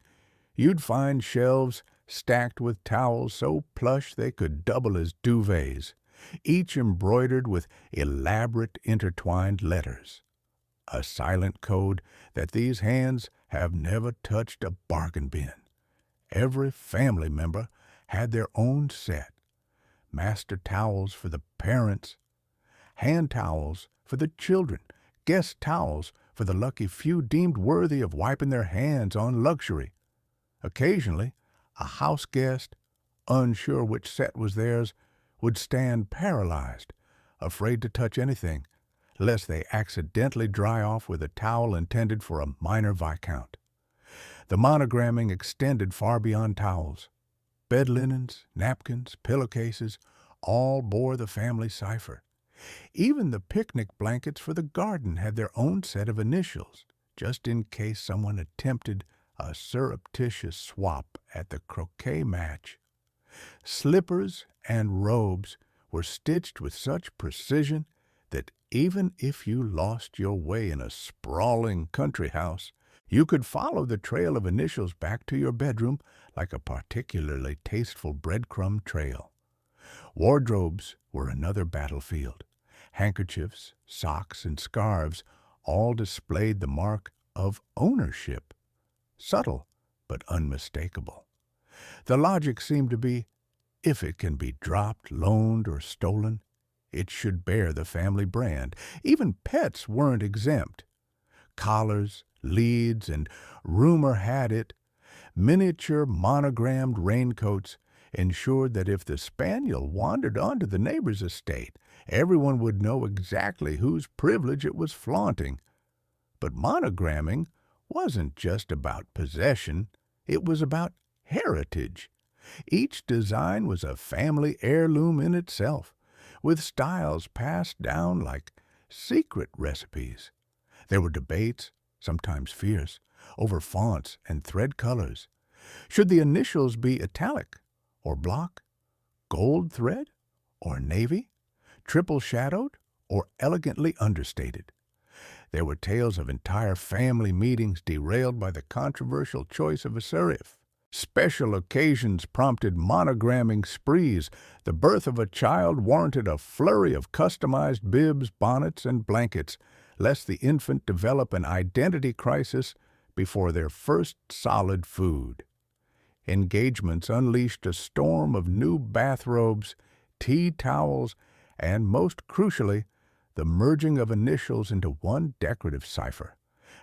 Speaker 1: you'd find shelves stacked with towels so plush they could double as duvets, each embroidered with elaborate intertwined letters. A silent code that these hands have never touched a bargain bin. Every family member had their own set: master towels for the parents, hand towels for the children, guest towels for the lucky few deemed worthy of wiping their hands on luxury. Occasionally, a house guest, unsure which set was theirs, would stand paralyzed, afraid to touch anything, lest they accidentally dry off with a towel intended for a minor viscount. The monogramming extended far beyond towels. Bed linens, napkins, pillowcases, all bore the family cipher. Even the picnic blankets for the garden had their own set of initials, just in case someone attempted a surreptitious swap at the croquet match. Slippers and robes were stitched with such precision that even if you lost your way in a sprawling country house, you could follow the trail of initials back to your bedroom like a particularly tasteful breadcrumb trail. Wardrobes were another battlefield. Handkerchiefs, socks, and scarves all displayed the mark of ownership, subtle but unmistakable. The logic seemed to be, if it can be dropped, loaned, or stolen, it should bear the family brand. Even pets weren't exempt. Collars, leads, and, rumor had it, miniature monogrammed raincoats ensured that if the spaniel wandered onto the neighbor's estate, everyone would know exactly whose privilege it was flaunting. But monogramming wasn't just about possession, it was about heritage. Each design was a family heirloom in itself, with styles passed down like secret recipes. There were debates, sometimes fierce, over fonts and thread colors. Should the initials be italic or block, gold thread or navy, triple shadowed or elegantly understated? There were tales of entire family meetings derailed by the controversial choice of a serif. Special occasions prompted monogramming sprees. The birth of a child warranted a flurry of customized bibs, bonnets, and blankets, lest the infant develop an identity crisis before their first solid food. Engagements unleashed a storm of new bathrobes, tea towels, and, most crucially, the merging of initials into one decorative cipher,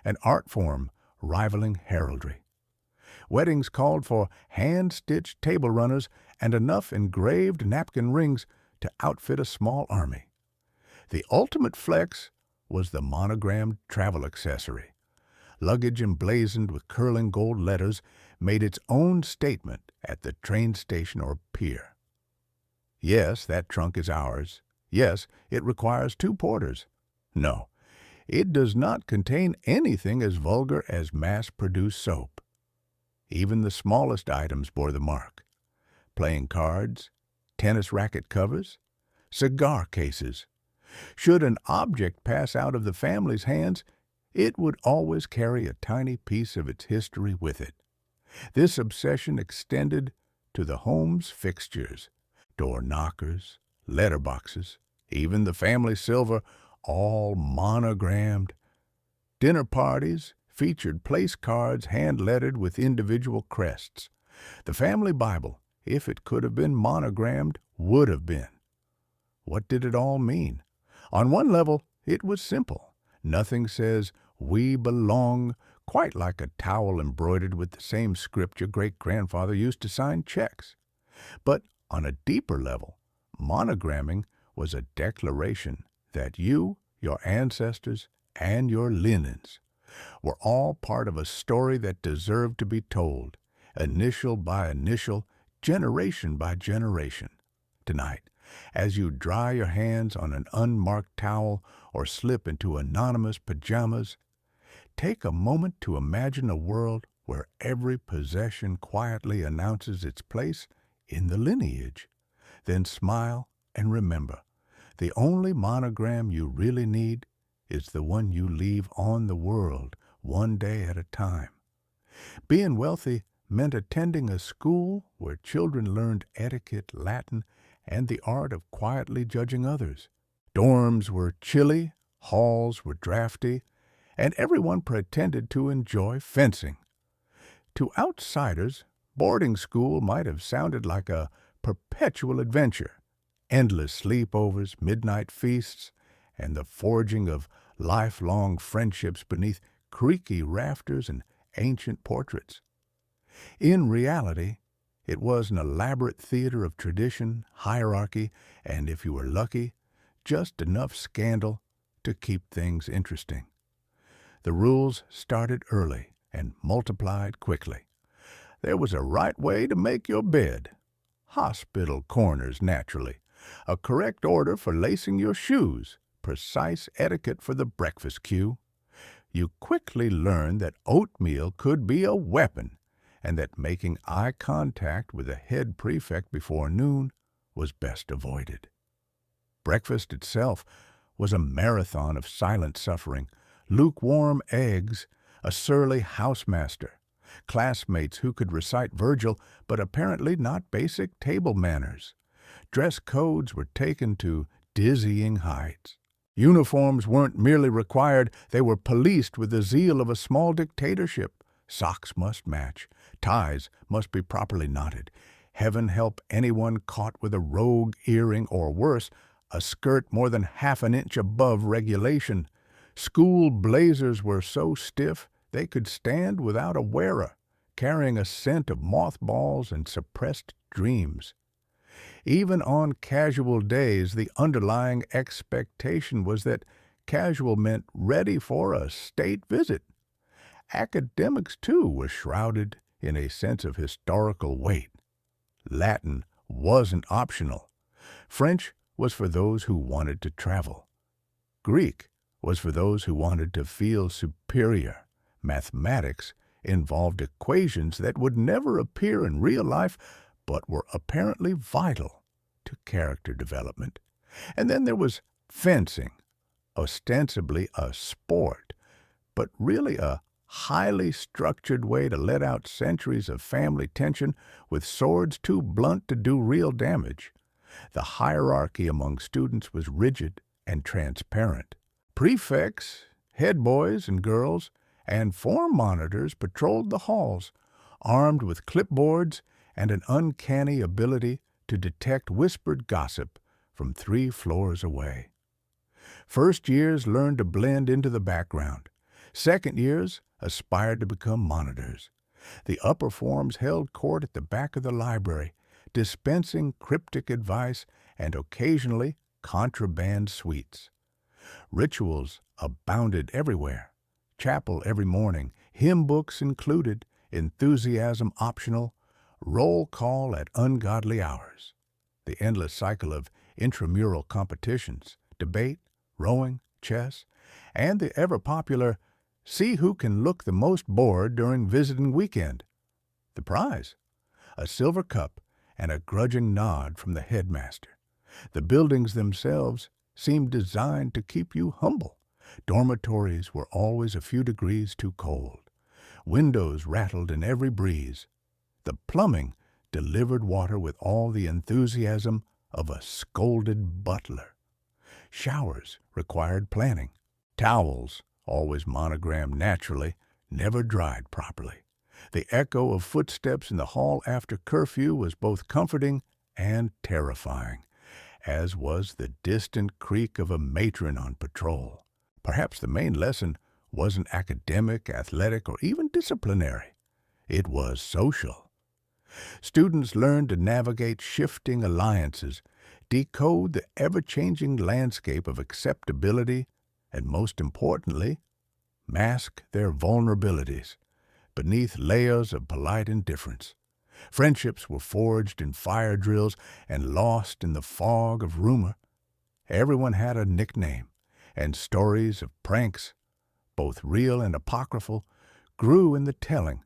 Speaker 1: an art form rivaling heraldry. Weddings called for hand-stitched table runners and enough engraved napkin rings to outfit a small army. The ultimate flex was the monogrammed travel accessory. Luggage emblazoned with curling gold letters made its own statement at the train station or pier. Yes, that trunk is ours. Yes, it requires 2 porters. No, it does not contain anything as vulgar as mass-produced soap. Even the smallest items bore the mark. Playing cards, tennis racket covers, cigar cases. Should an object pass out of the family's hands, it would always carry a tiny piece of its history with it. This obsession extended to the home's fixtures, door knockers, letterboxes, even the family silver, all monogrammed. Dinner parties featured place cards hand-lettered with individual crests. The family Bible, if it could have been monogrammed, would have been. What did it all mean? On one level, it was simple. Nothing says, "we belong," quite like a towel embroidered with the same script your great-grandfather used to sign checks. But on a deeper level, monogramming was a declaration that you, your ancestors, and your linens were all part of a story that deserved to be told, initial by initial, generation by generation. Tonight, as you dry your hands on an unmarked towel or slip into anonymous pajamas, take a moment to imagine a world where every possession quietly announces its place in the lineage. Then smile and remember, the only monogram you really need is the one you leave on the world one day at a time. Being wealthy meant attending a school where children learned etiquette, Latin, and the art of quietly judging others. Dorms were chilly, halls were drafty, and everyone pretended to enjoy fencing. To outsiders, boarding school might have sounded like a perpetual adventure. Endless sleepovers, midnight feasts, and the forging of lifelong friendships beneath creaky rafters and ancient portraits. In reality, it was an elaborate theater of tradition, hierarchy, and, if you were lucky, just enough scandal to keep things interesting. The rules started early and multiplied quickly. There was a right way to make your bed. Hospital corners, naturally. A correct order for lacing your shoes. Precise etiquette for the breakfast queue. You quickly learned that oatmeal could be a weapon, and that making eye contact with the head prefect before noon was best avoided. Breakfast itself was a marathon of silent suffering, lukewarm eggs, a surly housemaster, classmates who could recite Virgil but apparently not basic table manners. Dress codes were taken to dizzying heights. Uniforms weren't merely required, they were policed with the zeal of a small dictatorship. Socks must match, ties must be properly knotted. Heaven help anyone caught with a rogue earring or worse, a skirt more than half an inch above regulation. School blazers were so stiff they could stand without a wearer, carrying a scent of mothballs and suppressed dreams. Even on casual days, the underlying expectation was that casual meant ready for a state visit. Academics, too, were shrouded in a sense of historical weight. Latin wasn't optional. French was for those who wanted to travel. Greek was for those who wanted to feel superior. Mathematics involved equations that would never appear in real life, but were apparently vital to character development. And then there was fencing, ostensibly a sport, but really a highly structured way to let out centuries of family tension with swords too blunt to do real damage. The hierarchy among students was rigid and transparent. Prefects, head boys and girls, and form monitors patrolled the halls, armed with clipboards and an uncanny ability to detect whispered gossip from 3 floors away. First years learned to blend into the background. Second years aspired to become monitors. The upper forms held court at the back of the library, dispensing cryptic advice and occasionally contraband sweets. Rituals abounded everywhere. Chapel every morning, hymn books included, enthusiasm optional, roll call at ungodly hours. The endless cycle of intramural competitions, debate, rowing, chess, and the ever-popular see who can look the most bored during visiting weekend. The prize? A silver cup and a grudging nod from the headmaster. The buildings themselves seemed designed to keep you humble. Dormitories were always a few degrees too cold. Windows rattled in every breeze. The plumbing delivered water with all the enthusiasm of a scolded butler. Showers required planning. Towels, always monogrammed naturally, never dried properly. The echo of footsteps in the hall after curfew was both comforting and terrifying, as was the distant creak of a matron on patrol. Perhaps the main lesson wasn't academic, athletic, or even disciplinary. It was social. Students learned to navigate shifting alliances, decode the ever-changing landscape of acceptability, and most importantly, mask their vulnerabilities beneath layers of polite indifference. Friendships were forged in fire drills and lost in the fog of rumor. Everyone had a nickname, and stories of pranks, both real and apocryphal, grew in the telling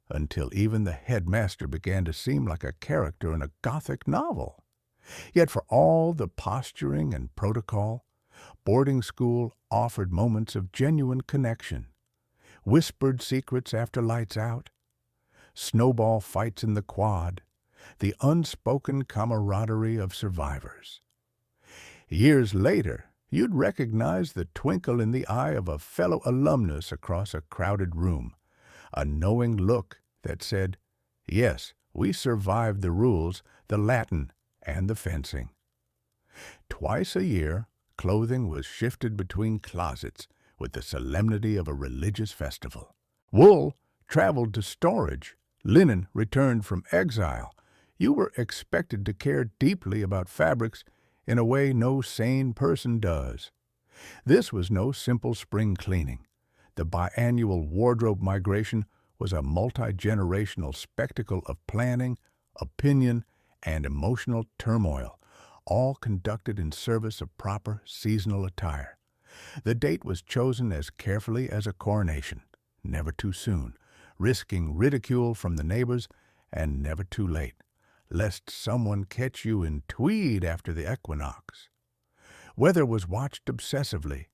Speaker 1: until even the headmaster began to seem like a character in a Gothic novel. Yet for all the posturing and protocol, boarding school offered moments of genuine connection. Whispered secrets after lights out, snowball fights in the quad, the unspoken camaraderie of survivors. Years later, you'd recognize the twinkle in the eye of a fellow alumnus across a crowded room, a knowing look that said, yes, we survived the rules, the Latin, and the fencing. Twice a year, clothing was shifted between closets with the solemnity of a religious festival. Wool traveled to storage, linen returned from exile. You were expected to care deeply about fabrics in a way no sane person does. This was no simple spring cleaning. The biannual wardrobe migration was a multi-generational spectacle of planning, opinion, and emotional turmoil, all conducted in service of proper seasonal attire. The date was chosen as carefully as a coronation, never too soon, risking ridicule from the neighbors, and never too late, lest someone catch you in tweed after the equinox. Weather was watched obsessively,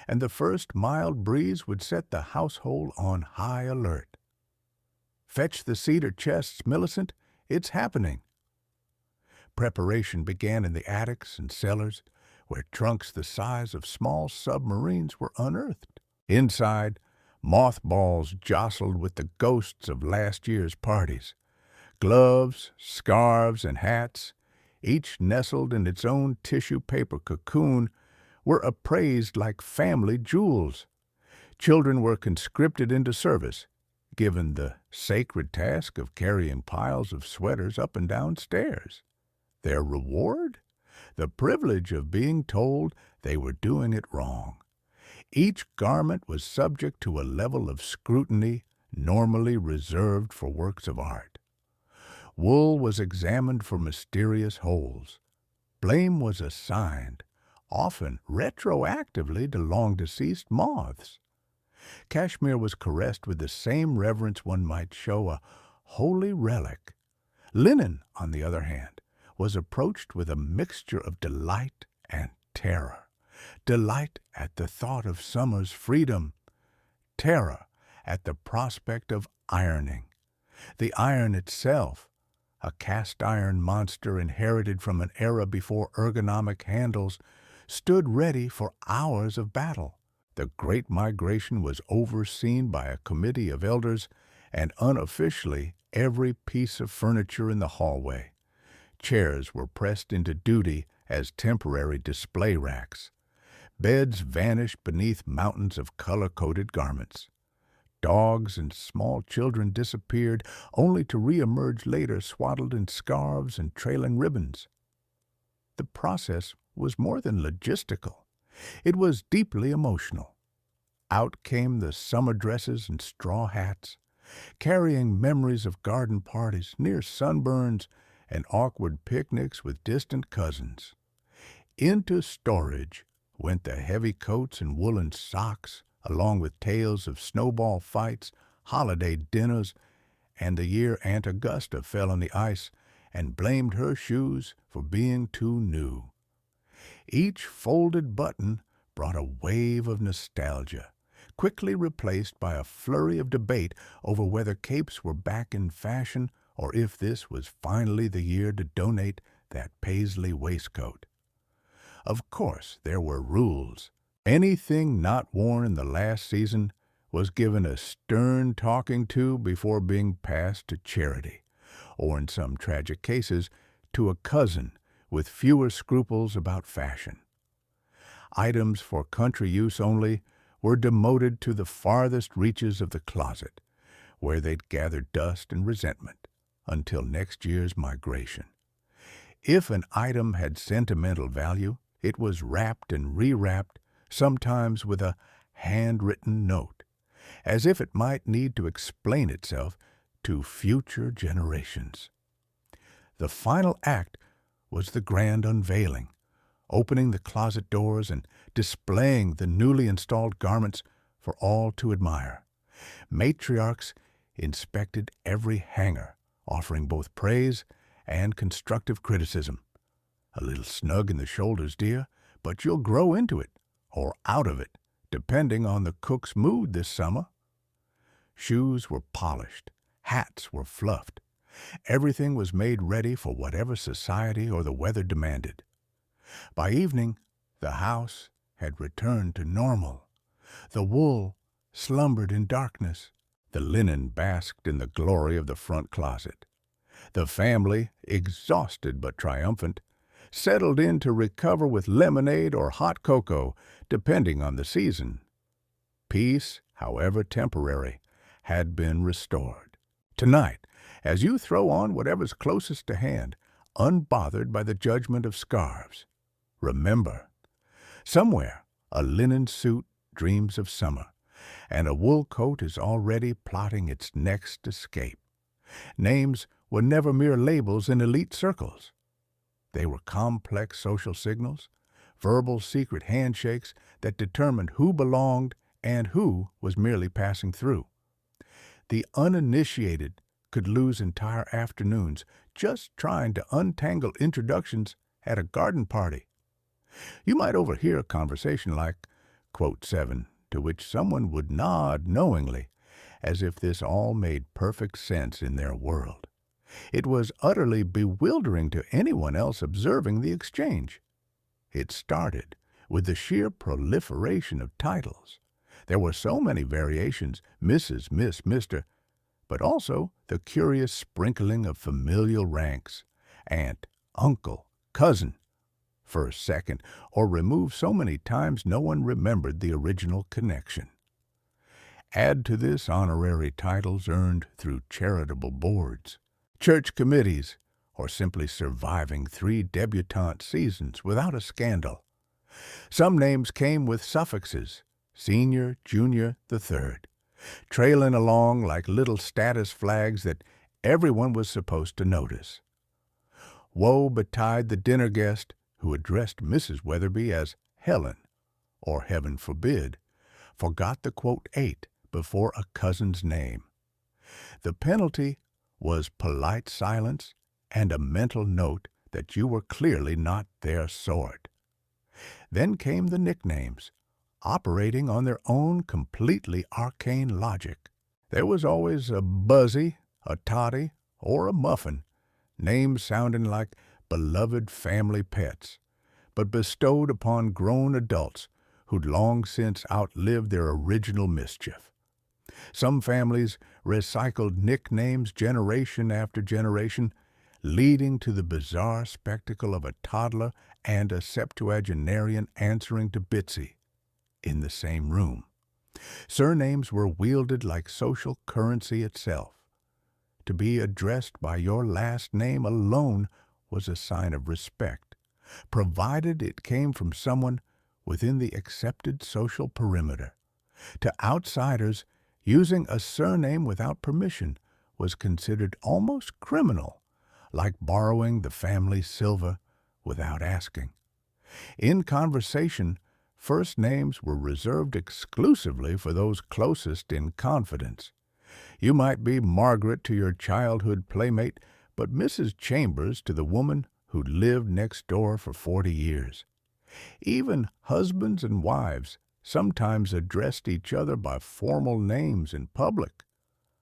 Speaker 1: and the first mild breeze would set the household on high alert. Fetch the cedar chests, Millicent, it's happening. Preparation began in the attics and cellars, where trunks the size of small submarines were unearthed. Inside, mothballs jostled with the ghosts of last year's parties. Gloves, scarves, and hats, each nestled in its own tissue paper cocoon, were appraised like family jewels. Children were conscripted into service, given the sacred task of carrying piles of sweaters up and down stairs. Their reward? The privilege of being told they were doing it wrong. Each garment was subject to a level of scrutiny normally reserved for works of art. Wool was examined for mysterious holes. Blame was assigned, often retroactively, to long-deceased moths. Cashmere was caressed with the same reverence one might show a holy relic. Linen, on the other hand, was approached with a mixture of delight and terror. Delight at the thought of summer's freedom, terror at the prospect of ironing. The iron itself, a cast-iron monster inherited from an era before ergonomic handles, stood ready for hours of battle. The Great Migration was overseen by a committee of elders, and unofficially every piece of furniture in the hallway. Chairs were pressed into duty as temporary display racks. Beds vanished beneath mountains of color-coded garments. Dogs and small children disappeared, only to re-emerge later swaddled in scarves and trailing ribbons. The process was more than logistical. It was deeply emotional. Out came the summer dresses and straw hats, carrying memories of garden parties, near sunburns, and awkward picnics with distant cousins. Into storage went the heavy coats and woolen socks, along with tales of snowball fights, holiday dinners, and the year Aunt Augusta fell on the ice and blamed her shoes for being too new. Each folded button brought a wave of nostalgia, quickly replaced by a flurry of debate over whether capes were back in fashion or if this was finally the year to donate that paisley waistcoat. Of course, there were rules. Anything not worn in the last season was given a stern talking to before being passed to charity, or in some tragic cases, to a cousin with fewer scruples about fashion. Items for country use only were demoted to the farthest reaches of the closet, where they'd gather dust and resentment until next year's migration. If an item had sentimental value, it was wrapped and rewrapped, sometimes with a handwritten note, as if it might need to explain itself to future generations. The final act was the grand unveiling, opening the closet doors and displaying the newly installed garments for all to admire. Matriarchs inspected every hanger, offering both praise and constructive criticism. "A little snug in the shoulders, dear, but you'll grow into it, or out of it, depending on the cook's mood this summer." Shoes were polished, hats were fluffed. Everything was made ready for whatever society or the weather demanded. By evening, the house had returned to normal. The wool slumbered in darkness. The linen basked in the glory of the front closet. The family, exhausted but triumphant, settled in to recover with lemonade or hot cocoa, depending on the season. Peace, however temporary, had been restored. Tonight, as you throw on whatever's closest to hand, unbothered by the judgment of scarves, remember, somewhere a linen suit dreams of summer, and a wool coat is already plotting its next escape. Names were never mere labels in elite circles. They were complex social signals, verbal secret handshakes that determined who belonged and who was merely passing through. The uninitiated could lose entire afternoons just trying to untangle introductions at a garden party. You might overhear a conversation like, quote 7, to which someone would nod knowingly, as if this all made perfect sense in their world. It was utterly bewildering to anyone else observing the exchange. It started with the sheer proliferation of titles. There were so many variations, Mrs., Miss, Mr., but also the curious sprinkling of familial ranks, aunt, uncle, cousin, first, second, or removed so many times no one remembered the original connection. Add to this honorary titles earned through charitable boards, church committees, or simply surviving 3 debutante seasons without a scandal. Some names came with suffixes, senior, junior, the third, trailing along like little status flags that everyone was supposed to notice. Woe betide the dinner guest who addressed Mrs. Weatherby as Helen, or heaven forbid, forgot the quote 8 before a cousin's name. The penalty was polite silence and a mental note that you were clearly not their sort. Then came the nicknames, operating on their own completely arcane logic. There was always a Buzzy, a Toddy, or a Muffin, names sounding like beloved family pets, but bestowed upon grown adults who'd long since outlived their original mischief. Some families recycled nicknames generation after generation, leading to the bizarre spectacle of a toddler and a septuagenarian answering to Bitsy in the same room. Surnames were wielded like social currency itself. To be addressed by your last name alone was a sign of respect, provided it came from someone within the accepted social perimeter. To outsiders, using a surname without permission was considered almost criminal, like borrowing the family silver without asking. In conversation, first names were reserved exclusively for those closest in confidence. You might be Margaret to your childhood playmate, but Mrs. Chambers to the woman who'd lived next door for 40 years. Even husbands and wives sometimes addressed each other by formal names in public,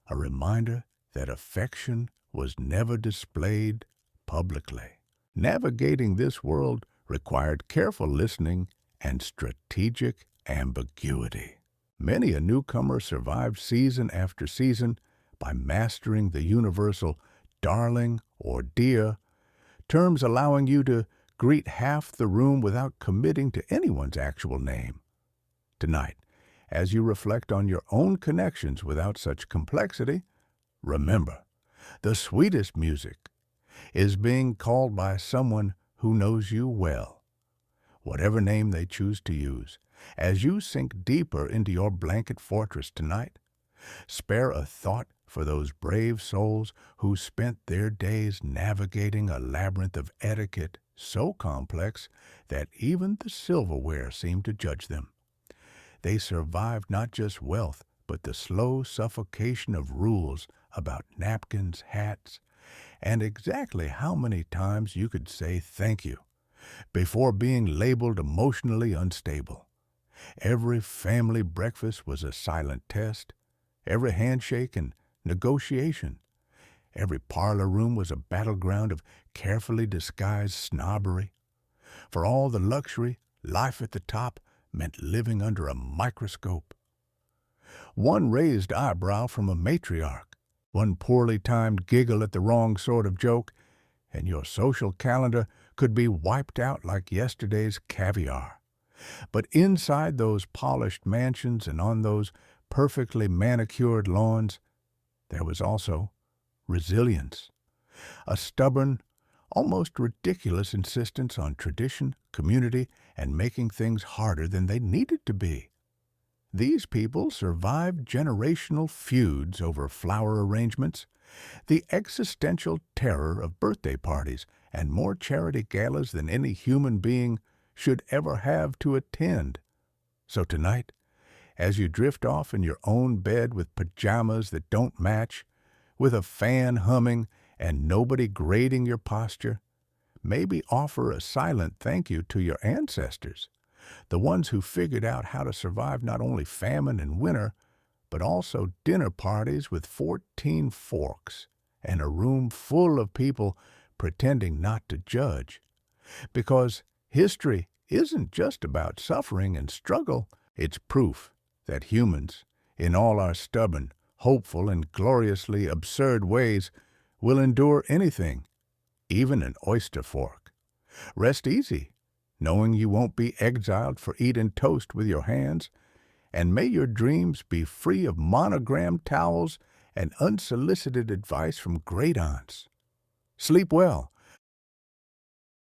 Speaker 1: a reminder that affection was never displayed publicly. Navigating this world required careful listening and strategic ambiguity. Many a newcomer survived season after season by mastering the universal darling or dear, terms allowing you to greet half the room without committing to anyone's actual name. Tonight, as you reflect on your own connections without such complexity, remember, the sweetest music is being called by someone who knows you well. Whatever name they choose to use, as you sink deeper into your blanket fortress tonight, spare a thought for those brave souls who spent their days navigating a labyrinth of etiquette so complex that even the silverware seemed to judge them. They survived not just wealth, but the slow suffocation of rules about napkins, hats, and exactly how many times you could say thank you before being labeled emotionally unstable. Every family breakfast was a silent test, every handshake and negotiation. Every parlor room was a battleground of carefully disguised snobbery. For all the luxury, life at the top meant living under a microscope. One raised eyebrow from a matriarch, one poorly timed giggle at the wrong sort of joke, and your social calendar could be wiped out like yesterday's caviar. But inside those polished mansions and on those perfectly manicured lawns, there was also resilience, a stubborn, almost ridiculous insistence on tradition, community, and making things harder than they needed to be. These people survived generational feuds over flower arrangements, the existential terror of birthday parties, and more charity galas than any human being should ever have to attend. So tonight, as you drift off in your own bed with pajamas that don't match, with a fan humming and nobody grading your posture, maybe offer a silent thank you to your ancestors, the ones who figured out how to survive not only famine and winter, but also dinner parties with 14 forks and a room full of people pretending not to judge. Because history isn't just about suffering and struggle, it's proof that humans, in all our stubborn, hopeful, and gloriously absurd ways, will endure anything, even an oyster fork. Rest easy, knowing you won't be exiled for eating toast with your hands, and may your dreams be free of monogrammed towels and unsolicited advice from great aunts. Sleep well,